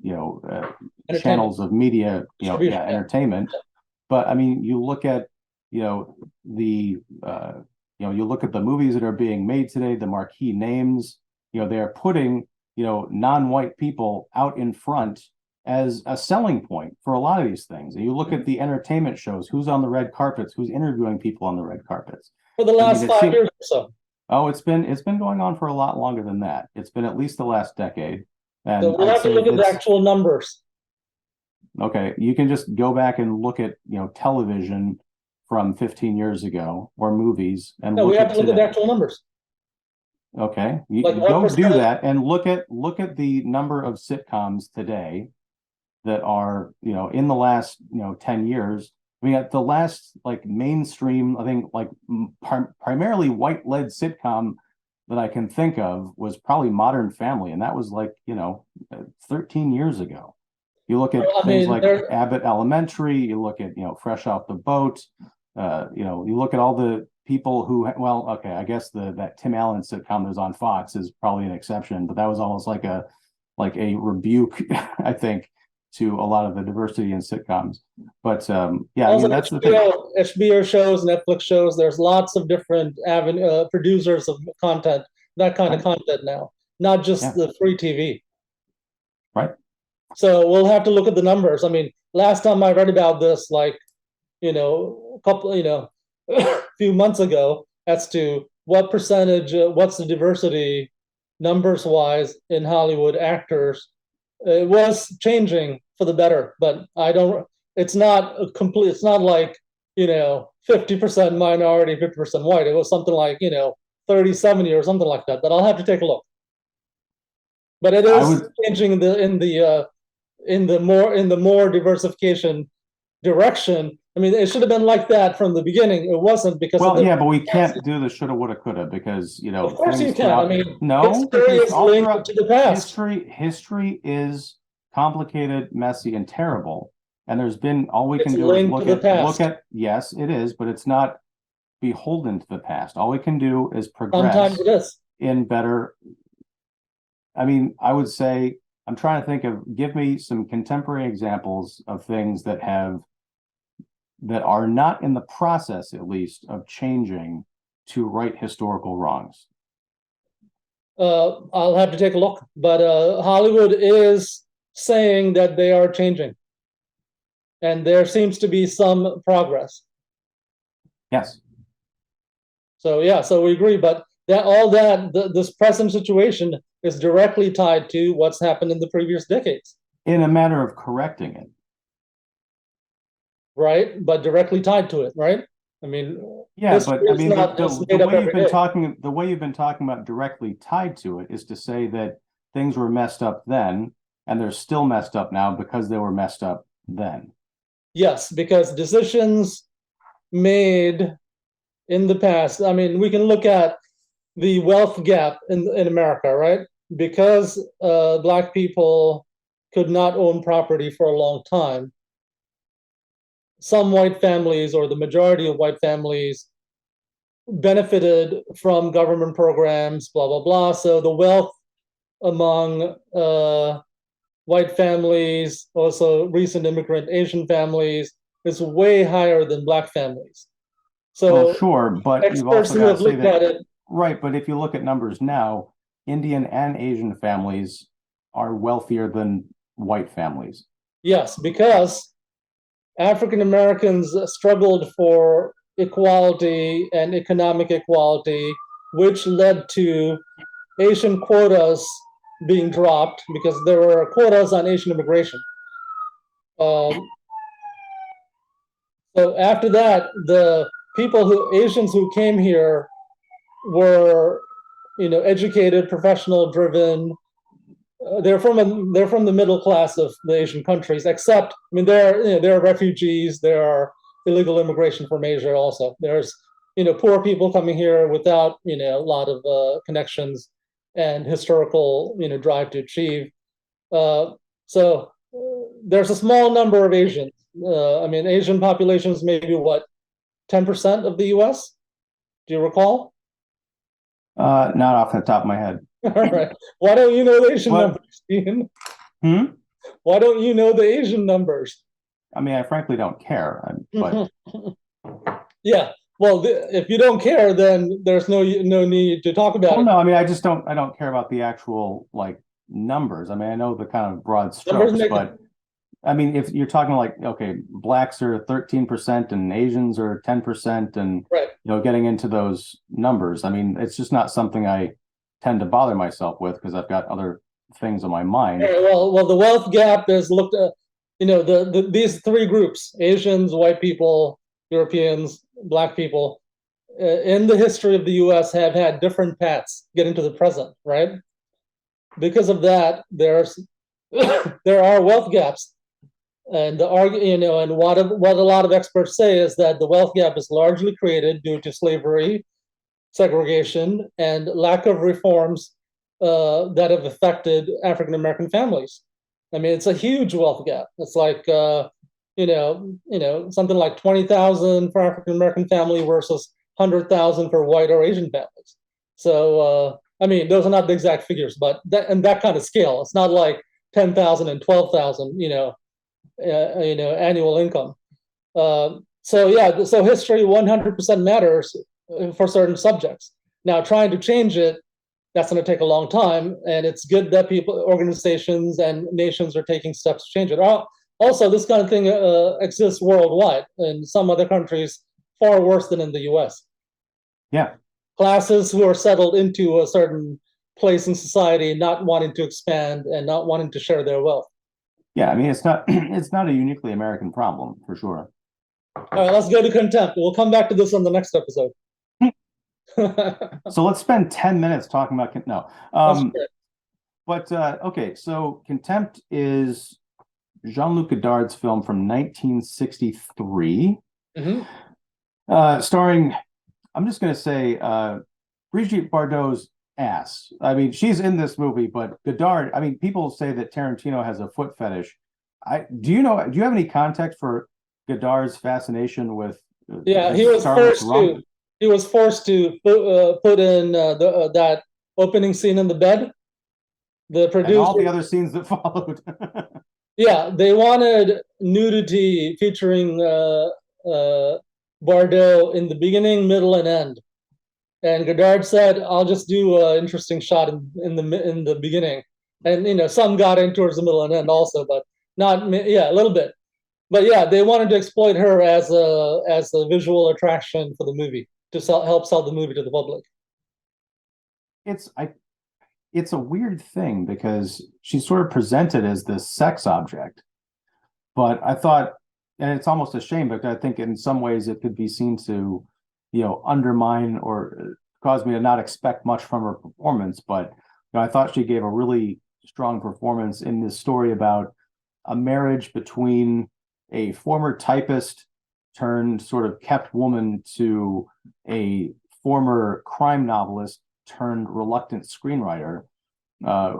channels of media, entertainment. But I mean, you look at the you look at the movies that are being made today, the marquee names, they're putting non-white people out in front as a selling point for a lot of these things. And you look at the entertainment shows, who's on the red carpets, who's interviewing people on the red carpets. For the last 5 years or so. Oh, it's been going on for a lot longer than that. It's been at least the last decade. And so we'll have to look at the actual numbers. Okay, you can just go back and look at television from 15 years ago or movies, and we have to look at the actual numbers. Okay, you go do that and look at the number of sitcoms today that are in the last 10 years. I mean, at the last mainstream, I think primarily white-led sitcom that I can think of was probably Modern Family, and that was 13 years ago. You look at things like Abbott Elementary, you look at Fresh Off the Boat, you look at all the people who, I guess that Tim Allen sitcom that was on Fox is probably an exception, but that was almost like a rebuke, I think, to a lot of the diversity in sitcoms. But that's the thing. HBO shows, Netflix shows. There's lots of different producers of content, that kind of content now, not just the free TV. Right. So we'll have to look at the numbers. I mean, last time I read about this, a few months ago, as to what percentage, what's the diversity numbers wise in Hollywood actors. It was changing for the better, but it's not a complete, it's not 50% minority, 50% white. It was something like 30-70 or something like that. But I'll have to take a look. But it is changing in the more diversification direction. I mean, it should have been like that from the beginning. It wasn't because. Well, but we can't do the shoulda, woulda, coulda because Of course you can. I mean, no, history is linked to the past. History is complicated, messy, and terrible. And there's been all we can do is look at. Yes, it is, but it's not beholden to the past. All we can do is progress. Sometimes it is. In better. I mean, I would say I'm trying to think of. Give me some contemporary examples of things that are not in the process, at least, of changing to right historical wrongs. I'll have to take a look, but Hollywood is saying that they are changing, and there seems to be some progress. Yes. So we agree, but this present situation is directly tied to what's happened in the previous decades. In a matter of correcting it. Right, but directly tied to it, right? I mean, but I mean, the way you've been talking about directly tied to it is to say that things were messed up then, and they're still messed up now because they were messed up then. Yes, because decisions made in the past. I mean, we can look at the wealth gap in America, right? Because Black people could not own property for a long time. Some white families, or the majority of white families, benefited from government programs, blah, blah, blah. So the wealth among white families, also recent immigrant Asian families, is way higher than Black families. Well, So sure, but you've experts also who got to have say looked that, at it, right, but if you look at numbers now, Indian and Asian families are wealthier than white families. yes, because African Americans struggled for equality and economic equality, which led to Asian quotas being dropped because there were quotas on Asian immigration. Um, so after that, the Asians who came here were, educated, professional driven. They're from the middle class of the Asian countries, except, I mean, there are refugees, there are illegal immigration from Asia also. There's, poor people coming here without, a lot of connections and historical, drive to achieve. So there's a small number of Asians. I mean, Asian population is maybe what, 10% of the US? Do you recall? Not off the top of my head. All right. Why don't you know the Asian But numbers, Ian? hmm? Why don't you know the Asian numbers? I mean, I frankly don't care, but Yeah. Well, if you don't care, then there's no need to talk about well, it. no, I mean, I don't care about the actual like numbers. I mean, I know the kind of broad Numbers strokes, make but I mean, if you're talking like, okay, blacks are 13% and Asians are 10% and, right. Getting into those numbers, I mean, it's just not something I tend to bother myself with because I've got other things on my mind. Right, well, the wealth gap is looked at, these three groups, Asians, white people, Europeans, Black people, in the history of the US have had different paths getting to the present, right? Because of that, there are wealth gaps. And and what a lot of experts say is that the wealth gap is largely created due to slavery, segregation, and lack of reforms that have affected African American families. I mean, it's a huge wealth gap. It's like something like 20,000 for African American family versus 100,000 for white or Asian families. So I mean, those are not the exact figures, but that kind of scale. It's not like 10,000 and 12,000. Annual income. So yeah, so history 100% matters for certain subjects. Now, trying to change it, that's going to take a long time, and it's good that organizations, and nations are taking steps to change it. Also, this kind of thing exists worldwide in some other countries, far worse than in the U.S. Yeah, classes who are settled into a certain place in society, not wanting to expand and not wanting to share their wealth. yeah. I mean, it's not it's not a uniquely American problem for sure. All right, let's go to contempt. We'll come back to this on the next episode. So let's spend 10 minutes talking about no. But okay, so Contempt is Jean-Luc Godard's film from 1963, starring, I'm just going to say, Brigitte Bardot's ass. I mean, she's in this movie, but Godard, I mean, people say that Tarantino has a foot fetish. Do you have any context for Godard's fascination with yeah, he was forced to put in that opening scene in the bed. The producer and all the other scenes that followed. Yeah, they wanted nudity featuring Bardot in the beginning, middle, and end. And Godard said, "I'll just do an interesting shot in the beginning." And some got in towards the middle and end also, but not, yeah, a little bit. But yeah, they wanted to exploit her as a visual attraction for the movie to help sell the movie to the public. It's a weird thing because she's sort of presented as this sex object, but I thought, and it's almost a shame because I think in some ways it could be seen to, undermine or cause me to not expect much from her performance. But I thought she gave a really strong performance in this story about a marriage between a former typist turned sort of kept woman to a former crime novelist turned reluctant screenwriter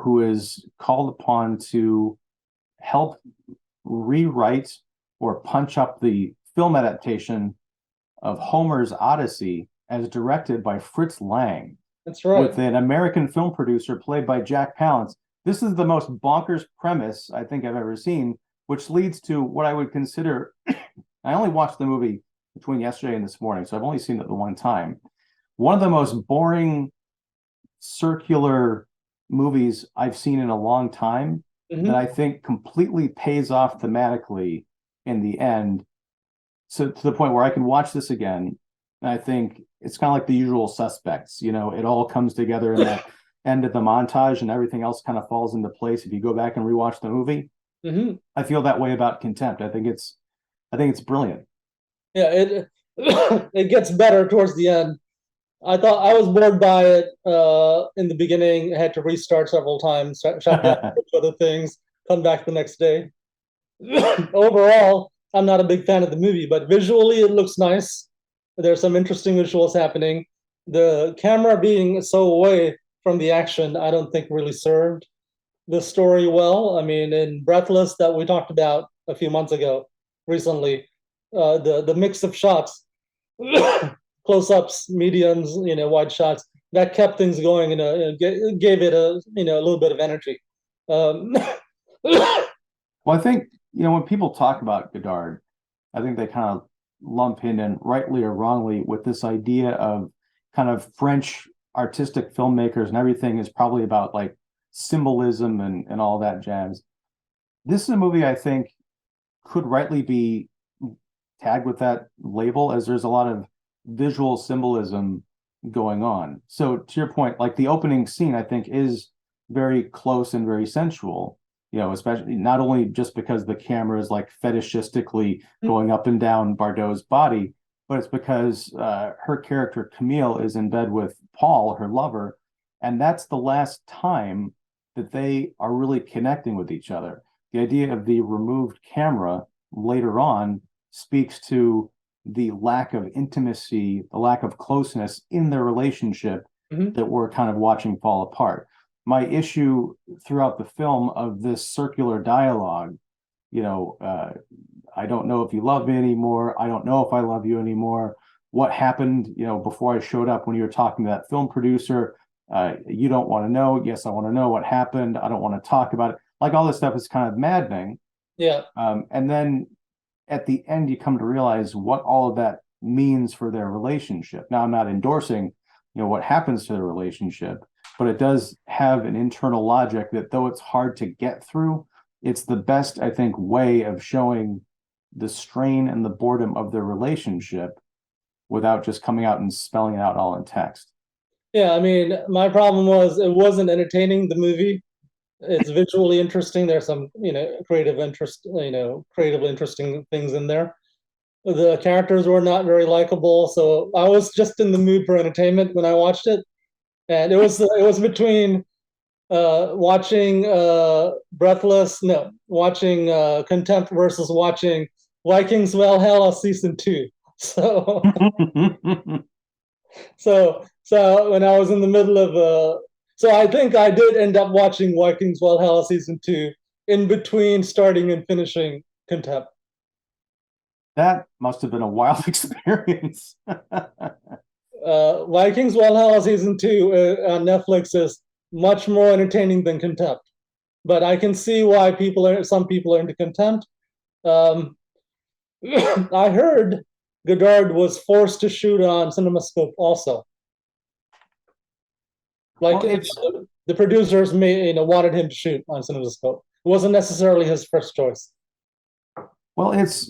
who is called upon to help rewrite or punch up the film adaptation of Homer's Odyssey as directed by Fritz Lang. That's right. with an American film producer played by Jack Palance. This is the most bonkers premise I think I've ever seen, which leads to what I would consider. I only watched the movie between yesterday and this morning, so I've only seen it the one time. One of the most boring circular movies I've seen in a long time that I think completely pays off thematically in the end. So to the point where I can watch this again, and I think it's kind of like The Usual Suspects. You know, it all comes together in that end of the montage, and everything else kind of falls into place if you go back and rewatch the movie. I feel that way about Contempt. I think it's brilliant. Yeah, it it gets better towards the end. I thought I was bored by it in the beginning. I had to restart several times, shut down other things, come back the next day. Overall, I'm not a big fan of the movie, but visually it looks nice. There's some interesting visuals happening. The camera being so away from the action, I don't think really served the story well. I mean, in Breathless that we talked about a few months ago, recently, the mix of shots, close-ups, mediums, wide shots, that kept things going and gave it a little bit of energy. Well, I think when people talk about Godard, I think they kind of lump in, and rightly or wrongly, with this idea of kind of French artistic filmmakers and everything is probably about like symbolism and all that jazz. This is a movie I think could rightly be tagged with that label, as there's a lot of visual symbolism going on. So to your point, like the opening scene, I think is very close and very sensual, especially not only just because the camera is like fetishistically going up and down Bardot's body, but it's because her character Camille is in bed with Paul, her lover, and that's the last time that they are really connecting with each other. The idea of the removed camera later on speaks to the lack of intimacy, the lack of closeness in their relationship that we're kind of watching fall apart. My issue throughout the film of this circular dialogue, I don't know if you love me anymore. I don't know if I love you anymore. What happened, before I showed up when you were talking to that film producer? You don't want to know. Yes, I want to know what happened. I don't want to talk about it. Like all this stuff is kind of maddening. Yeah. And then at the end, you come to realize what all of that means for their relationship. Now, I'm not endorsing, what happens to the relationship, but it does have an internal logic that, though it's hard to get through, it's the best, I think, way of showing the strain and the boredom of their relationship without just coming out and spelling it out all in text. Yeah, I mean, my problem was it wasn't entertaining, the movie. It's visually interesting. There's some, creatively interesting things in there. The characters were not very likable, so I was just in the mood for entertainment when I watched it. And it was between watching watching Contempt versus watching Vikings Valhalla season 2. So so when I was in the middle of so I think I did end up watching Vikings Valhalla season 2 in between starting and finishing Contempt. That must have been a wild experience. Vikings Valhalla season 2 on Netflix is much more entertaining than Contempt, but I can see why some people are into Contempt. I heard Godard was forced to shoot on CinemaScope also. Like, well, the producers wanted him to shoot on CinemaScope. It wasn't necessarily his first choice. Well, it's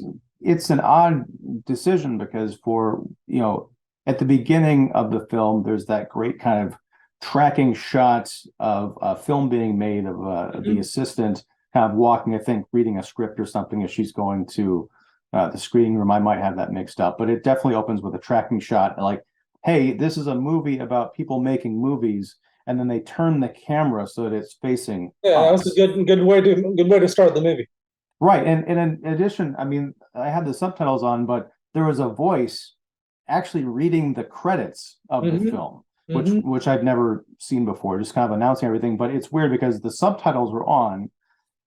an odd decision because at the beginning of the film, there's that great kind of tracking shots of a film being made of the assistant kind of walking, I think, reading a script or something as she's going to the screening room. I might have that mixed up, but it definitely opens with a tracking shot like, hey, this is a movie about people making movies, and then they turn the camera so that it's facing that was a good way to start the movie. Right. And in addition, I mean, I had the subtitles on, but there was a voice actually reading the credits of the film, which I've never seen before, just kind of announcing everything. But it's weird because the subtitles were on,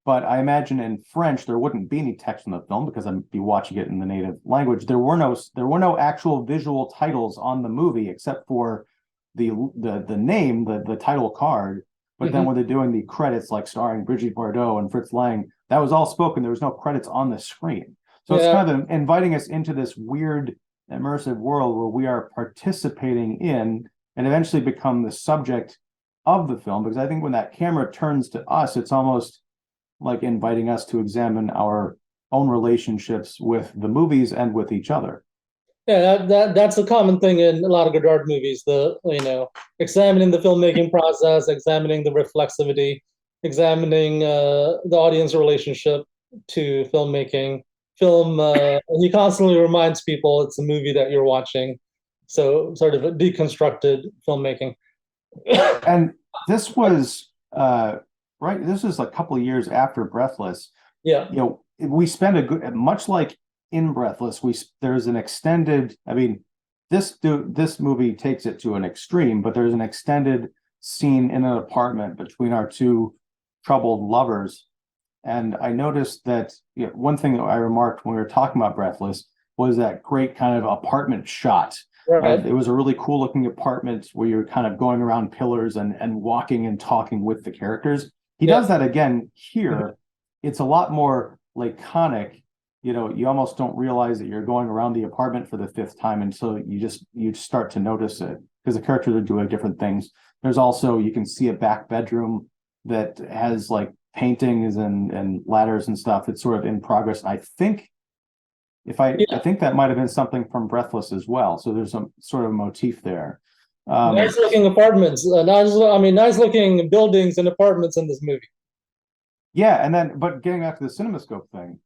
but I imagine in French there wouldn't be any text in the film because I'd be watching it in the native language. There were no actual visual titles on the movie except for the name, the title card, but then when they're doing the credits, like starring Brigitte Bardot and Fritz Lang, that was all spoken. There was no credits on the screen. So it's kind of inviting us into this weird immersive world where we are participating in and eventually become the subject of the film. Because I think when that camera turns to us, it's almost like inviting us to examine our own relationships with the movies and with each other. Yeah, that's a common thing in a lot of Godard movies. Examining the filmmaking process, examining the reflexivity, examining the audience relationship to filmmaking. And he constantly reminds people it's a movie that you're watching. So sort of a deconstructed filmmaking. And this was right. This was a couple of years after Breathless. Yeah. We spent a good, much like in Breathless, there's an extended. I mean, this movie takes it to an extreme, but there's an extended scene in an apartment between our two troubled lovers. And I noticed that one thing that I remarked when we were talking about Breathless was that great kind of apartment shot. Right. It was a really cool looking apartment where you're kind of going around pillars and walking and talking with the characters. He does that again here. It's a lot more laconic. You almost don't realize that you're going around the apartment for the fifth time until you start to notice it, because the characters are doing different things. There's also, you can see a back bedroom that has like paintings and ladders and stuff. It's sort of in progress. I think I think that might have been something from Breathless as well. So there's some sort of motif there. Nice looking apartments. Nice looking buildings and apartments in this movie. Yeah, but getting back to the CinemaScope thing,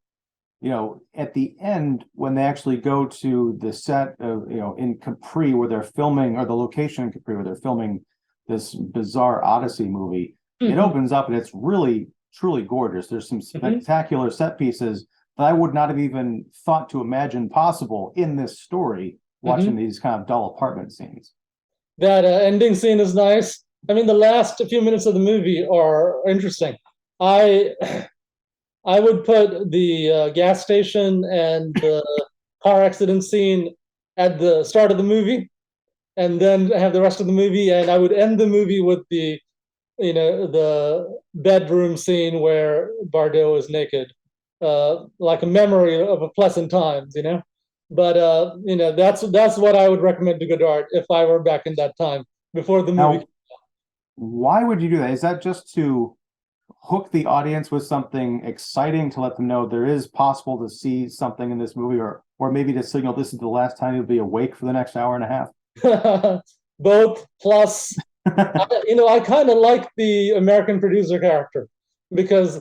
at the end when they actually go to the set of in Capri where they're filming, or the location in Capri where they're filming this bizarre Odyssey movie, it opens up and it's really truly gorgeous. There's some spectacular set pieces that I would not have even thought to imagine possible in this story, watching these kind of dull apartment scenes. That ending scene is nice. I mean, the last few minutes of the movie are interesting. I would put the gas station and the car accident scene at the start of the movie, and then have the rest of the movie, and I would end the movie with the bedroom scene where Bardot is naked, like a memory of a pleasant times, But that's what I would recommend to Godard if I were back in that time before the movie. Now, why would you do that? Is that just to hook the audience with something exciting, to let them know there is possible to see something in this movie, or maybe to signal this is the last time you'll be awake for the next hour and a half? Both. Plus, I kind of like the American producer character, because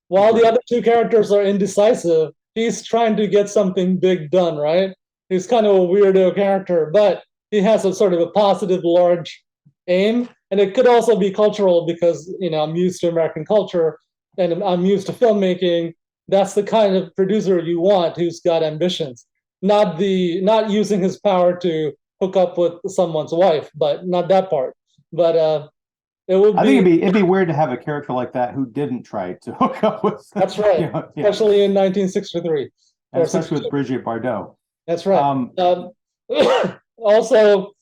while the other two characters are indecisive, he's trying to get something big done, right? He's kind of a weirdo character, but he has a sort of a positive, large aim. And it could also be cultural because, I'm used to American culture and I'm used to filmmaking. That's the kind of producer you want, who's got ambitions, not using his power to hook up with someone's wife, but not that part. But I think it'd be weird to have a character like that who didn't try to hook up with. That's right, especially in 1963, and especially with Brigitte Bardot. That's right. Also,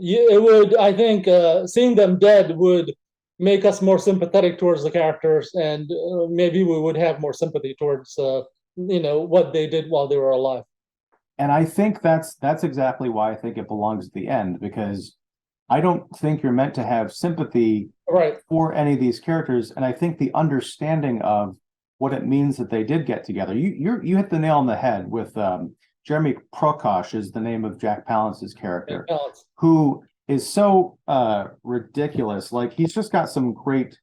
it would, I think, seeing them dead would make us more sympathetic towards the characters, and maybe we would have more sympathy towards what they did while they were alive. And I think that's exactly why I think it belongs at the end, because I don't think you're meant to have sympathy for any of these characters. And I think the understanding of what it means that they did get together, you hit the nail on the head with Jeremy Prokosh is the name of Jack Palance's character, who is so ridiculous. Like, he's just got some great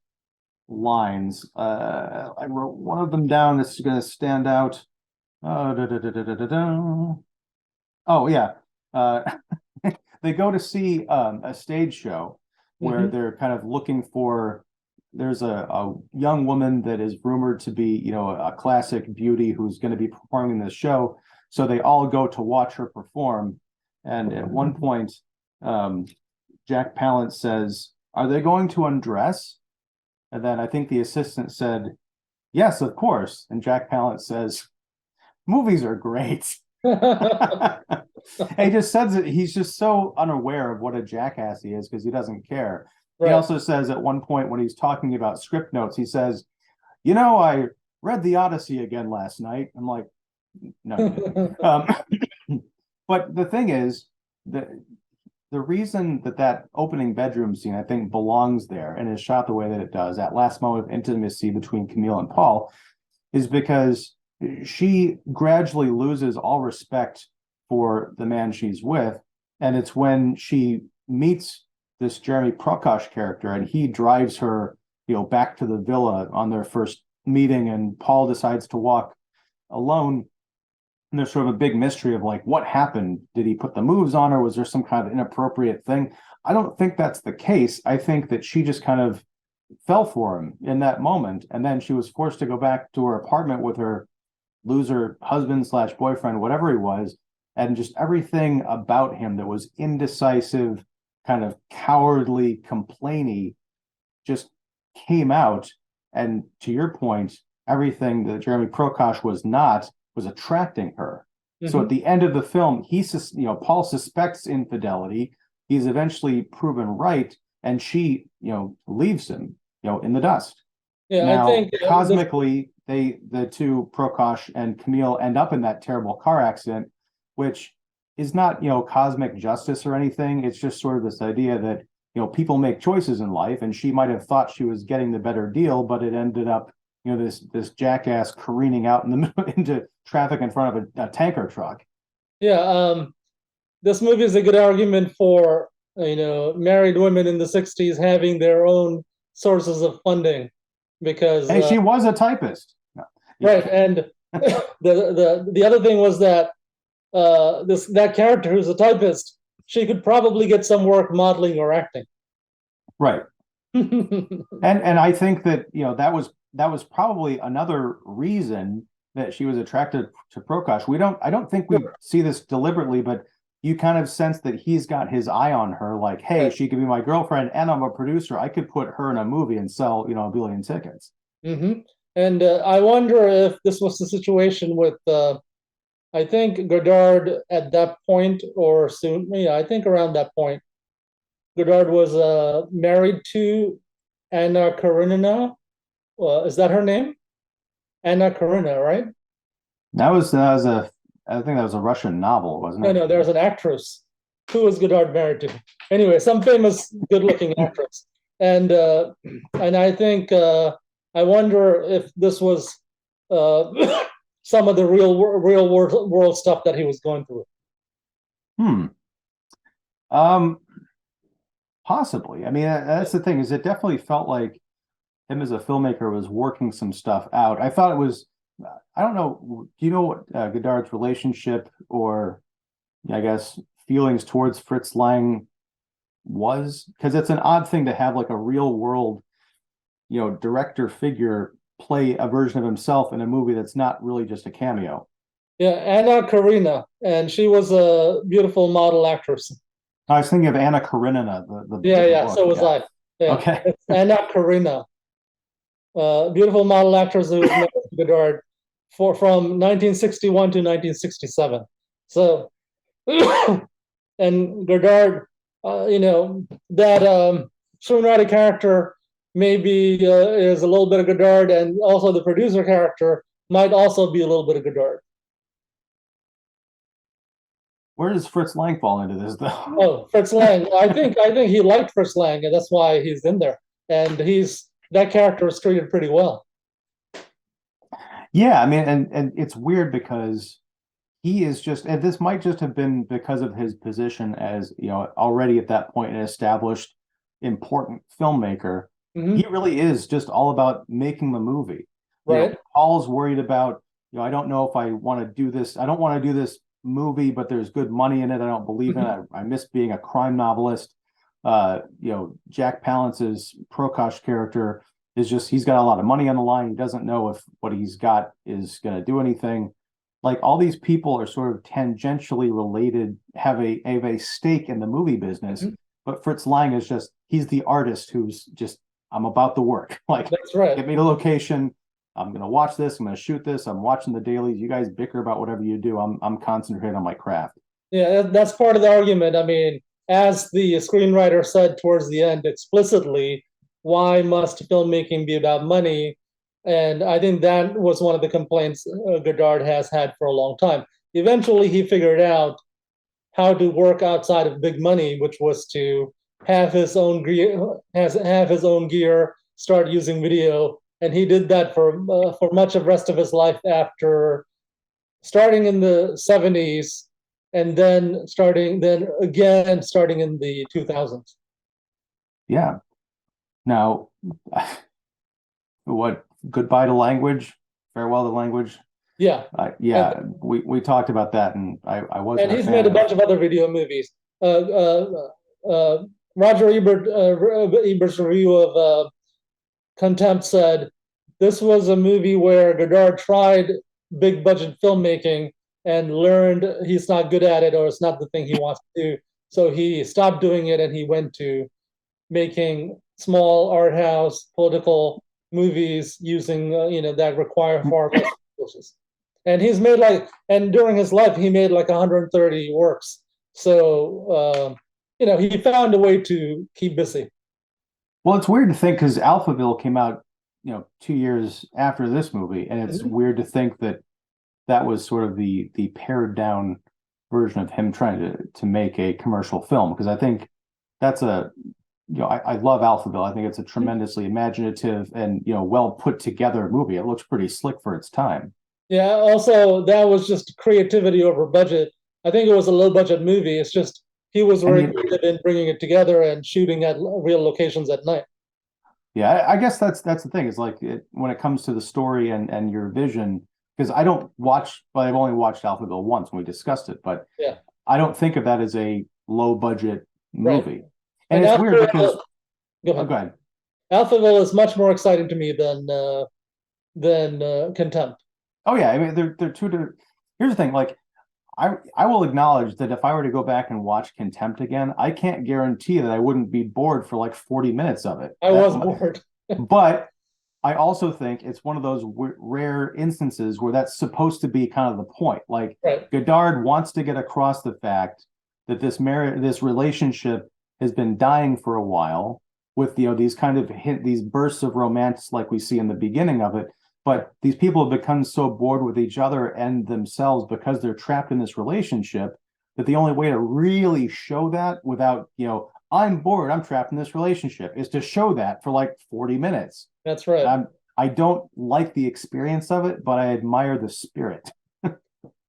lines. I wrote one of them down that's going to stand out. Oh yeah. They go to see a stage show where they're kind of looking for, there's a young woman that is rumored to be, a classic beauty who's going to be performing in this show. So they all go to watch her perform. And at one point, Jack Palance says, "Are they going to undress?" And then I think the assistant said, "Yes, of course." And Jack Palance says, "Movies are great." He just says that he's just so unaware of what a jackass he is because he doesn't care. He Right. also says at one point when he's talking about script notes, he says, "You know, I read the Odyssey again last night." I'm like, "No, you didn't." But the thing is, the reason that opening bedroom scene, I think, belongs there and is shot the way that it does, that last moment of intimacy between Camille and Paul, is because she gradually loses all respect for the man she's with. And it's when she meets this Jeremy Prakash character and he drives her, back to the villa on their first meeting, and Paul decides to walk alone. And there's sort of a big mystery of like, what happened? Did he put the moves on her? Was there some kind of inappropriate thing? I don't think that's the case. I think that she just kind of fell for him in that moment. And then she was forced to go back to her apartment with her loser husband / boyfriend, whatever he was. And just everything about him that was indecisive, kind of cowardly, complainy, just came out. And to your point, everything that Jeremy Prakash was not was attracting her. Mm-hmm. So at the end of the film, Paul suspects infidelity. He's eventually proven right, and she, leaves him, in the dust. Yeah, now, I think cosmically, the two, Prakash and Camille, end up in that terrible car accident, which is not, cosmic justice or anything. It's just sort of this idea that, people make choices in life, and she might have thought she was getting the better deal, but it ended up, this jackass careening out in the middle into traffic in front of a tanker truck. Yeah, this movie is a good argument for married women in the 60s having their own sources of funding, because hey, she was a typist. No. Right, and the other thing was that that character who's a typist, she could probably get some work modeling or acting. Right. and I think that that was probably another reason that she was attracted to Prakash. I don't think we see this deliberately, but you kind of sense that he's got his eye on her, like, hey, she could be my girlfriend and I'm a producer. I could put her in a movie and sell, 1 billion tickets. Mm-hmm. And I wonder if this was the situation with, I think Godard at that point, or soon, I think around that point, Godard was married to Anna Karenina. Is that her name? Anna Karenina, right? I think that was a Russian novel, wasn't it? No, there's an actress. Who was Godard married to? Anyway, some famous, good-looking actress. And I think I wonder if this was some of the real world stuff that he was going through. Possibly. I mean, that's the thing, is it definitely felt like him as a filmmaker was working some stuff out. I thought it was, I don't know, do you know what Godard's relationship or, I guess, feelings towards Fritz Lang was? Because it's an odd thing to have like a real world, director figure play a version of himself in a movie that's not really just a cameo. Yeah, Anna Karenina, and she was a beautiful model actress. I was thinking of Anna Karenina. Yeah, so was I. Yeah. Okay. It's Anna Karenina. Beautiful model actress who was married to Godard from 1961 to 1967. So, and Godard, that screenwriter character maybe is a little bit of Godard, and also the producer character might also be a little bit of Godard. Where does Fritz Lang fall into this, though? Oh, Fritz Lang. I think he liked Fritz Lang, and that's why he's in there. And that character is treated pretty well. Yeah, I mean, and it's weird because he is just, and this might just have been because of his position as, already at that point an established, important filmmaker. Mm-hmm. He really is just all about making the movie. Right. Paul's worried about, I don't know if I want to do this. I don't want to do this movie, but there's good money in it. I don't believe in it. I miss being a crime novelist. Jack Palance's Prakash character is just, he's got a lot of money on the line. He doesn't know if what he's got is going to do anything. Like, all these people are sort of tangentially related, have a stake in the movie business. Mm-hmm. But Fritz Lang is just, he's the artist who's just, I'm about the work. Like, that's right. Get me the location. I'm going to watch this. I'm going to shoot this. I'm watching the dailies. You guys bicker about whatever you do. I'm concentrating on my craft. Yeah, that's part of the argument. I mean, as the screenwriter said towards the end explicitly, why must filmmaking be about money? And I think that was one of the complaints Godard has had for a long time. Eventually, he figured out how to work outside of big money, which was to have his own gear, have his own gear, start using video, and he did that for much of the rest of his life after starting in the 70s and then starting in the 2000s. Yeah. Now, what, goodbye to language, farewell to language? Yeah. Yeah, and we talked about that, and I wasn't. And he's made a bunch of other video movies. Roger Ebert's review of Contempt said this was a movie where Godard tried big budget filmmaking and learned he's not good at it, or it's not the thing he wants to do. So he stopped doing it and he went to making small art house political movies using that require far less resources. And he's made and during his life he made like 130 works. So he found a way to keep busy. Well, it's weird to think because Alphaville came out 2 years after this movie, and it's weird to think that was sort of the pared down version of him trying to make a commercial film, because I think that's I love Alphaville. I think it's a tremendously imaginative and well put together movie. It looks pretty slick for its time. Yeah, also that was just creativity over budget. I think it was a low budget movie. It's just he was very creative in bringing it together and shooting at real locations at night. Yeah, I guess that's the thing, is like when it comes to the story and your vision, because I don't watch, but I've only watched Alphaville once when we discussed it, but yeah, I don't think of that as a low budget movie. Right. And it's weird because go ahead. Go ahead. Alphaville is much more exciting to me than Contempt. Oh yeah, I mean they're two different. Here's the thing, like I will acknowledge that if I were to go back and watch Contempt again, I can't guarantee that I wouldn't be bored for like 40 minutes of it. I was bored. But I also think it's one of those rare instances where that's supposed to be kind of the point. Like Right. Godard wants to get across the fact that this relationship has been dying for a while, with these kind of these bursts of romance like we see in the beginning of it. But these people have become so bored with each other and themselves because they're trapped in this relationship that the only way to really show that without, I'm bored, I'm trapped in this relationship, is to show that for like 40 minutes. That's right. I don't like the experience of it, but I admire the spirit.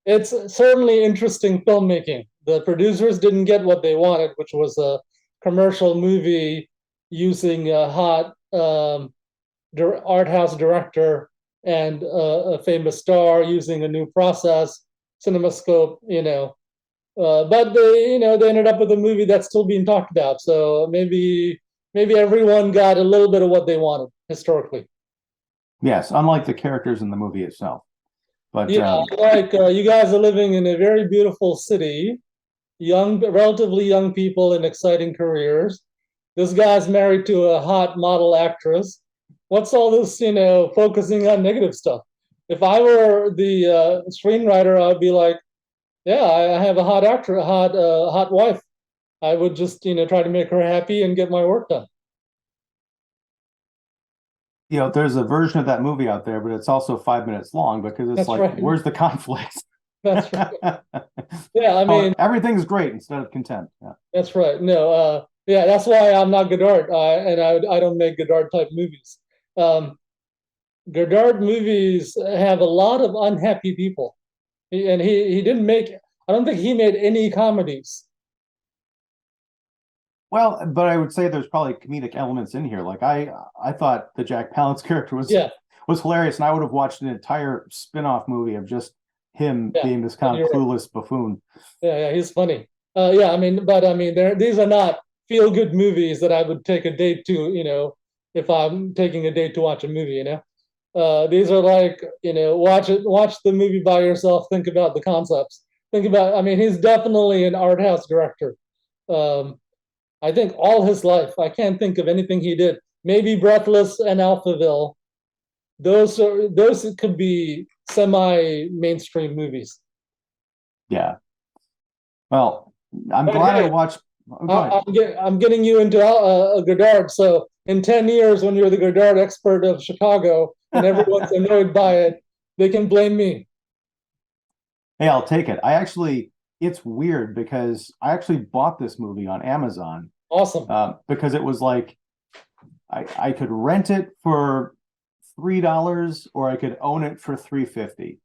It's certainly interesting filmmaking. The producers didn't get what they wanted, which was a commercial movie using a hot art house director and a famous star using a new process, CinemaScope, but they ended up with a movie that's still being talked about. So maybe everyone got a little bit of what they wanted historically. Yes, unlike the characters in the movie itself. But yeah, you guys are living in a very beautiful city, relatively young people in exciting careers. This guy's married to a hot model actress. What's all this, focusing on negative stuff? If I were the screenwriter, I'd be like, yeah, I have a hot actor, hot wife. I would just, try to make her happy and get my work done. There's a version of that movie out there, but it's also 5 minutes long because it's right. Where's the conflict? That's right. Yeah, I mean, everything's great instead of Contempt. Yeah. That's right. No, yeah, that's why I'm not Godard, and I don't make Godard type movies. Godard movies have a lot of unhappy people, and he didn't make. I don't think he made any comedies. Well, but I would say there's probably comedic elements in here. Like I thought the Jack Palance character was hilarious, and I would have watched an entire spin-off movie of just him being this kind of clueless buffoon. Yeah, he's funny. Yeah, I mean, these are not feel-good movies that I would take a date to, if I'm taking a date to watch a movie, These are like, watch the movie by yourself, think about the concepts. He's definitely an art house director. I think all his life, I can't think of anything he did. Maybe Breathless and Alphaville. Those could be semi-mainstream movies. Yeah. Well, I'm But glad I hey, watched. Oh, go ahead. I'm getting you into Godard. So in 10 years, when you're the Godard expert of Chicago and everyone's annoyed by it, they can blame me. Hey, I'll take it. I actually, it's weird because I actually bought this movie on Amazon Awesome. because it was like I could rent it for $3 or I could own it for $3.50.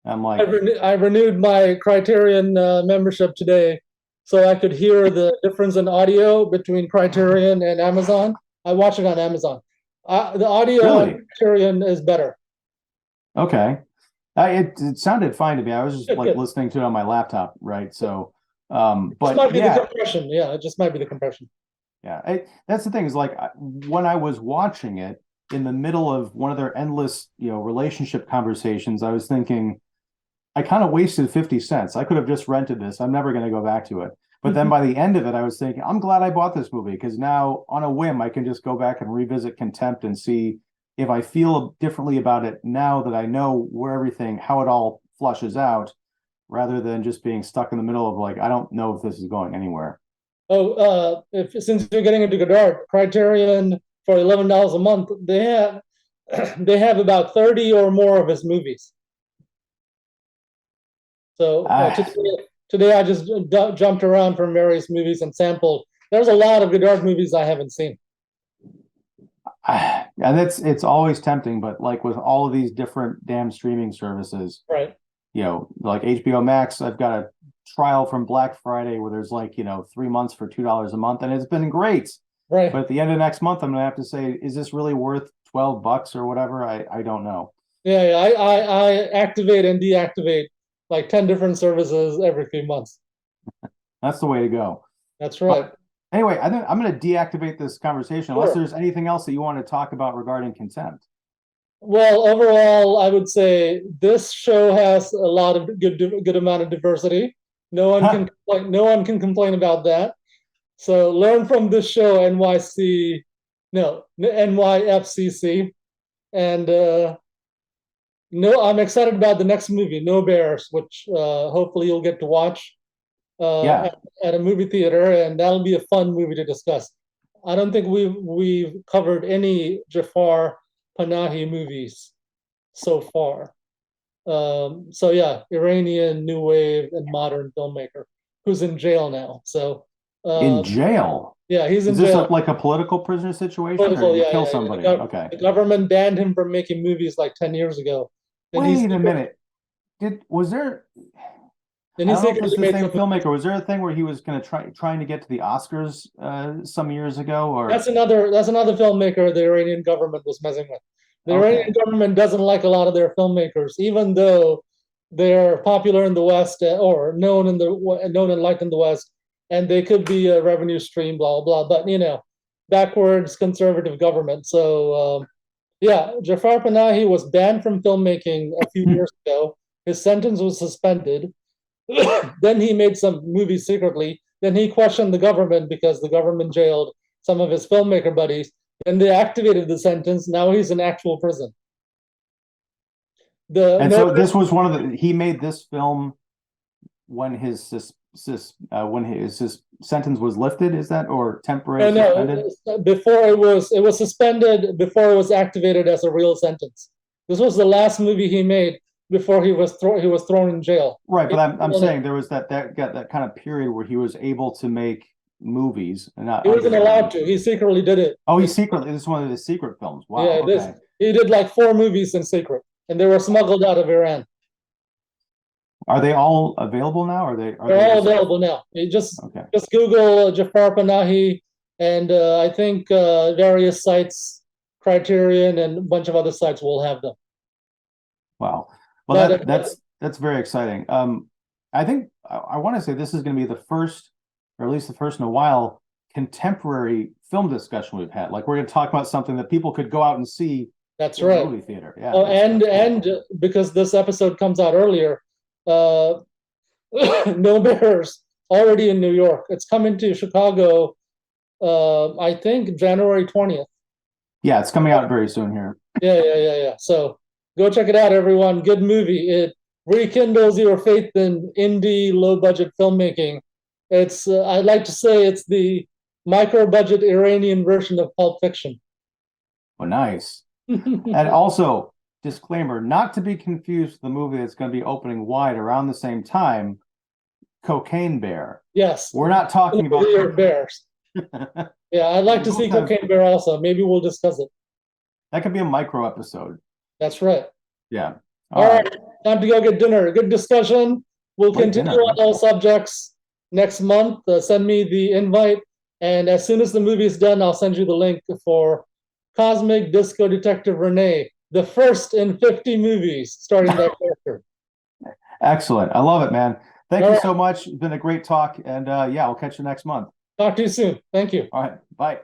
I'm like, I renewed my Criterion membership today so I could hear the difference in audio between Criterion and Amazon. I watch it on Amazon. The audio on really? Criterion is better. Okay. It sounded fine to me. I was just Good, like good. listening to it on my laptop, right? So, This but might be the yeah, compression. Yeah, it just might be the compression. yeah. That's the thing is like when I was watching it in the middle of one of their endless, relationship conversations, I was thinking, I kind of wasted 50 cents. I could have just rented this. I'm never going to go back to it. But then by the end of it, I was thinking, I'm glad I bought this movie because now on a whim, I can just go back and revisit Contempt and see if I feel differently about it now that I know how it all flushes out, rather than just being stuck in the middle of like, I don't know if this is going anywhere. Oh, if since you're getting into Godard, Criterion for $11 a month, they have they have about 30 or more of his movies. So Ah, today I just jumped around from various movies and sampled. There's a lot of Godard movies I haven't seen. and it's always tempting, but like with all of these different damn streaming services, Right, like HBO Max, I've got a trial from Black Friday where there's like, 3 months for $2 a month, and it's been great. right. But at the end of next month, I'm gonna have to say, is this really worth $12 or whatever? I don't know. Yeah, yeah. I activate and deactivate like 10 different services every few months. That's the way to go. That's right. But anyway, I think I'm gonna deactivate this conversation unless Sure. there's anything else that you want to talk about regarding Contempt. Well, overall, I would say this show has a lot of good amount of diversity. No one can complain about that. So learn from this show, NYC, no, NYFCC, and no, I'm excited about the next movie, No Bears, which hopefully you'll get to watch Yeah. at a movie theater, and that'll be a fun movie to discuss. I don't think we've covered any Jafar Panahi movies so far. So yeah, Iranian new wave and modern filmmaker who's in jail now. So In uh, jail. yeah, he's Is in this jail. like a political prisoner situation, or Political, did he yeah, kill yeah, yeah. somebody? Okay. The government banned him from making movies like 10 years ago. And he's Wait a minute. Did was there and I he don't know if it's secretly the made same some. filmmaker. Was there a thing where he was going to trying to get to the Oscars some years ago? Or That's another filmmaker the Iranian government was messing with. The Iranian okay, government doesn't like a lot of their filmmakers, even though they're popular in the West or known and liked in the West, and they could be a revenue stream, blah blah. But backwards conservative government. So yeah, Jafar Panahi was banned from filmmaking a few years ago. His sentence was suspended. Then he made some movies secretly. Then he questioned the government because the government jailed some of his filmmaker buddies. Then they activated the sentence. Now he's in actual prison. The and no, so this was one of the he made this film when when his sentence was lifted. Is that or temporary suspended? before it was suspended before it was activated as a real sentence. This was the last movie he made before he was thrown in jail. Right, but I'm saying there was that got that kind of period where he was able to make movies and not He wasn't allowed underground. to. He secretly did it. Oh, he secretly this is one of his secret films. Wow. Yeah, this Okay. he did like 4 movies in secret, and they were smuggled out of Iran. Are they all available now? Are They're they all just available now. You okay? just Google Jafar Panahi, and I think various sites, Criterion, and a bunch of other sites will have them. Wow. Well, But that's very exciting. I think I want to say this is going to be the first, or at least the first in a while, contemporary film discussion we've had. Like we're going to talk about something that people could go out and see that's in the right. movie theater. Yeah. Oh, That's cool. and because this episode comes out earlier, uh, No Bears already in New York. It's coming to Chicago. I think January 20th. Yeah, it's coming out very soon here. Yeah. So go check it out, everyone. Good movie. rekindles your faith in indie, low-budget filmmaking. It's I'd like to say it's the micro-budget Iranian version of Pulp Fiction. Oh, nice. And also, disclaimer, not to be confused with the movie that's going to be opening wide around the same time, Cocaine Bear. Yes. We're not talking about bears. Yeah, I'd like to see Cocaine Bear also. Maybe we'll discuss it. That could be a micro episode. That's right. Yeah. All right. Time to go get dinner. Good discussion. We'll continue on all subjects next month. Send me the invite. And as soon as the movie is done, I'll send you the link for Cosmic Disco Detective Renee, the first in 50 movies starring that character. Excellent. I love it, man. Thank you so much. It's been a great talk. And yeah, I'll catch you next month. Talk to you soon. Thank you. All right. Bye.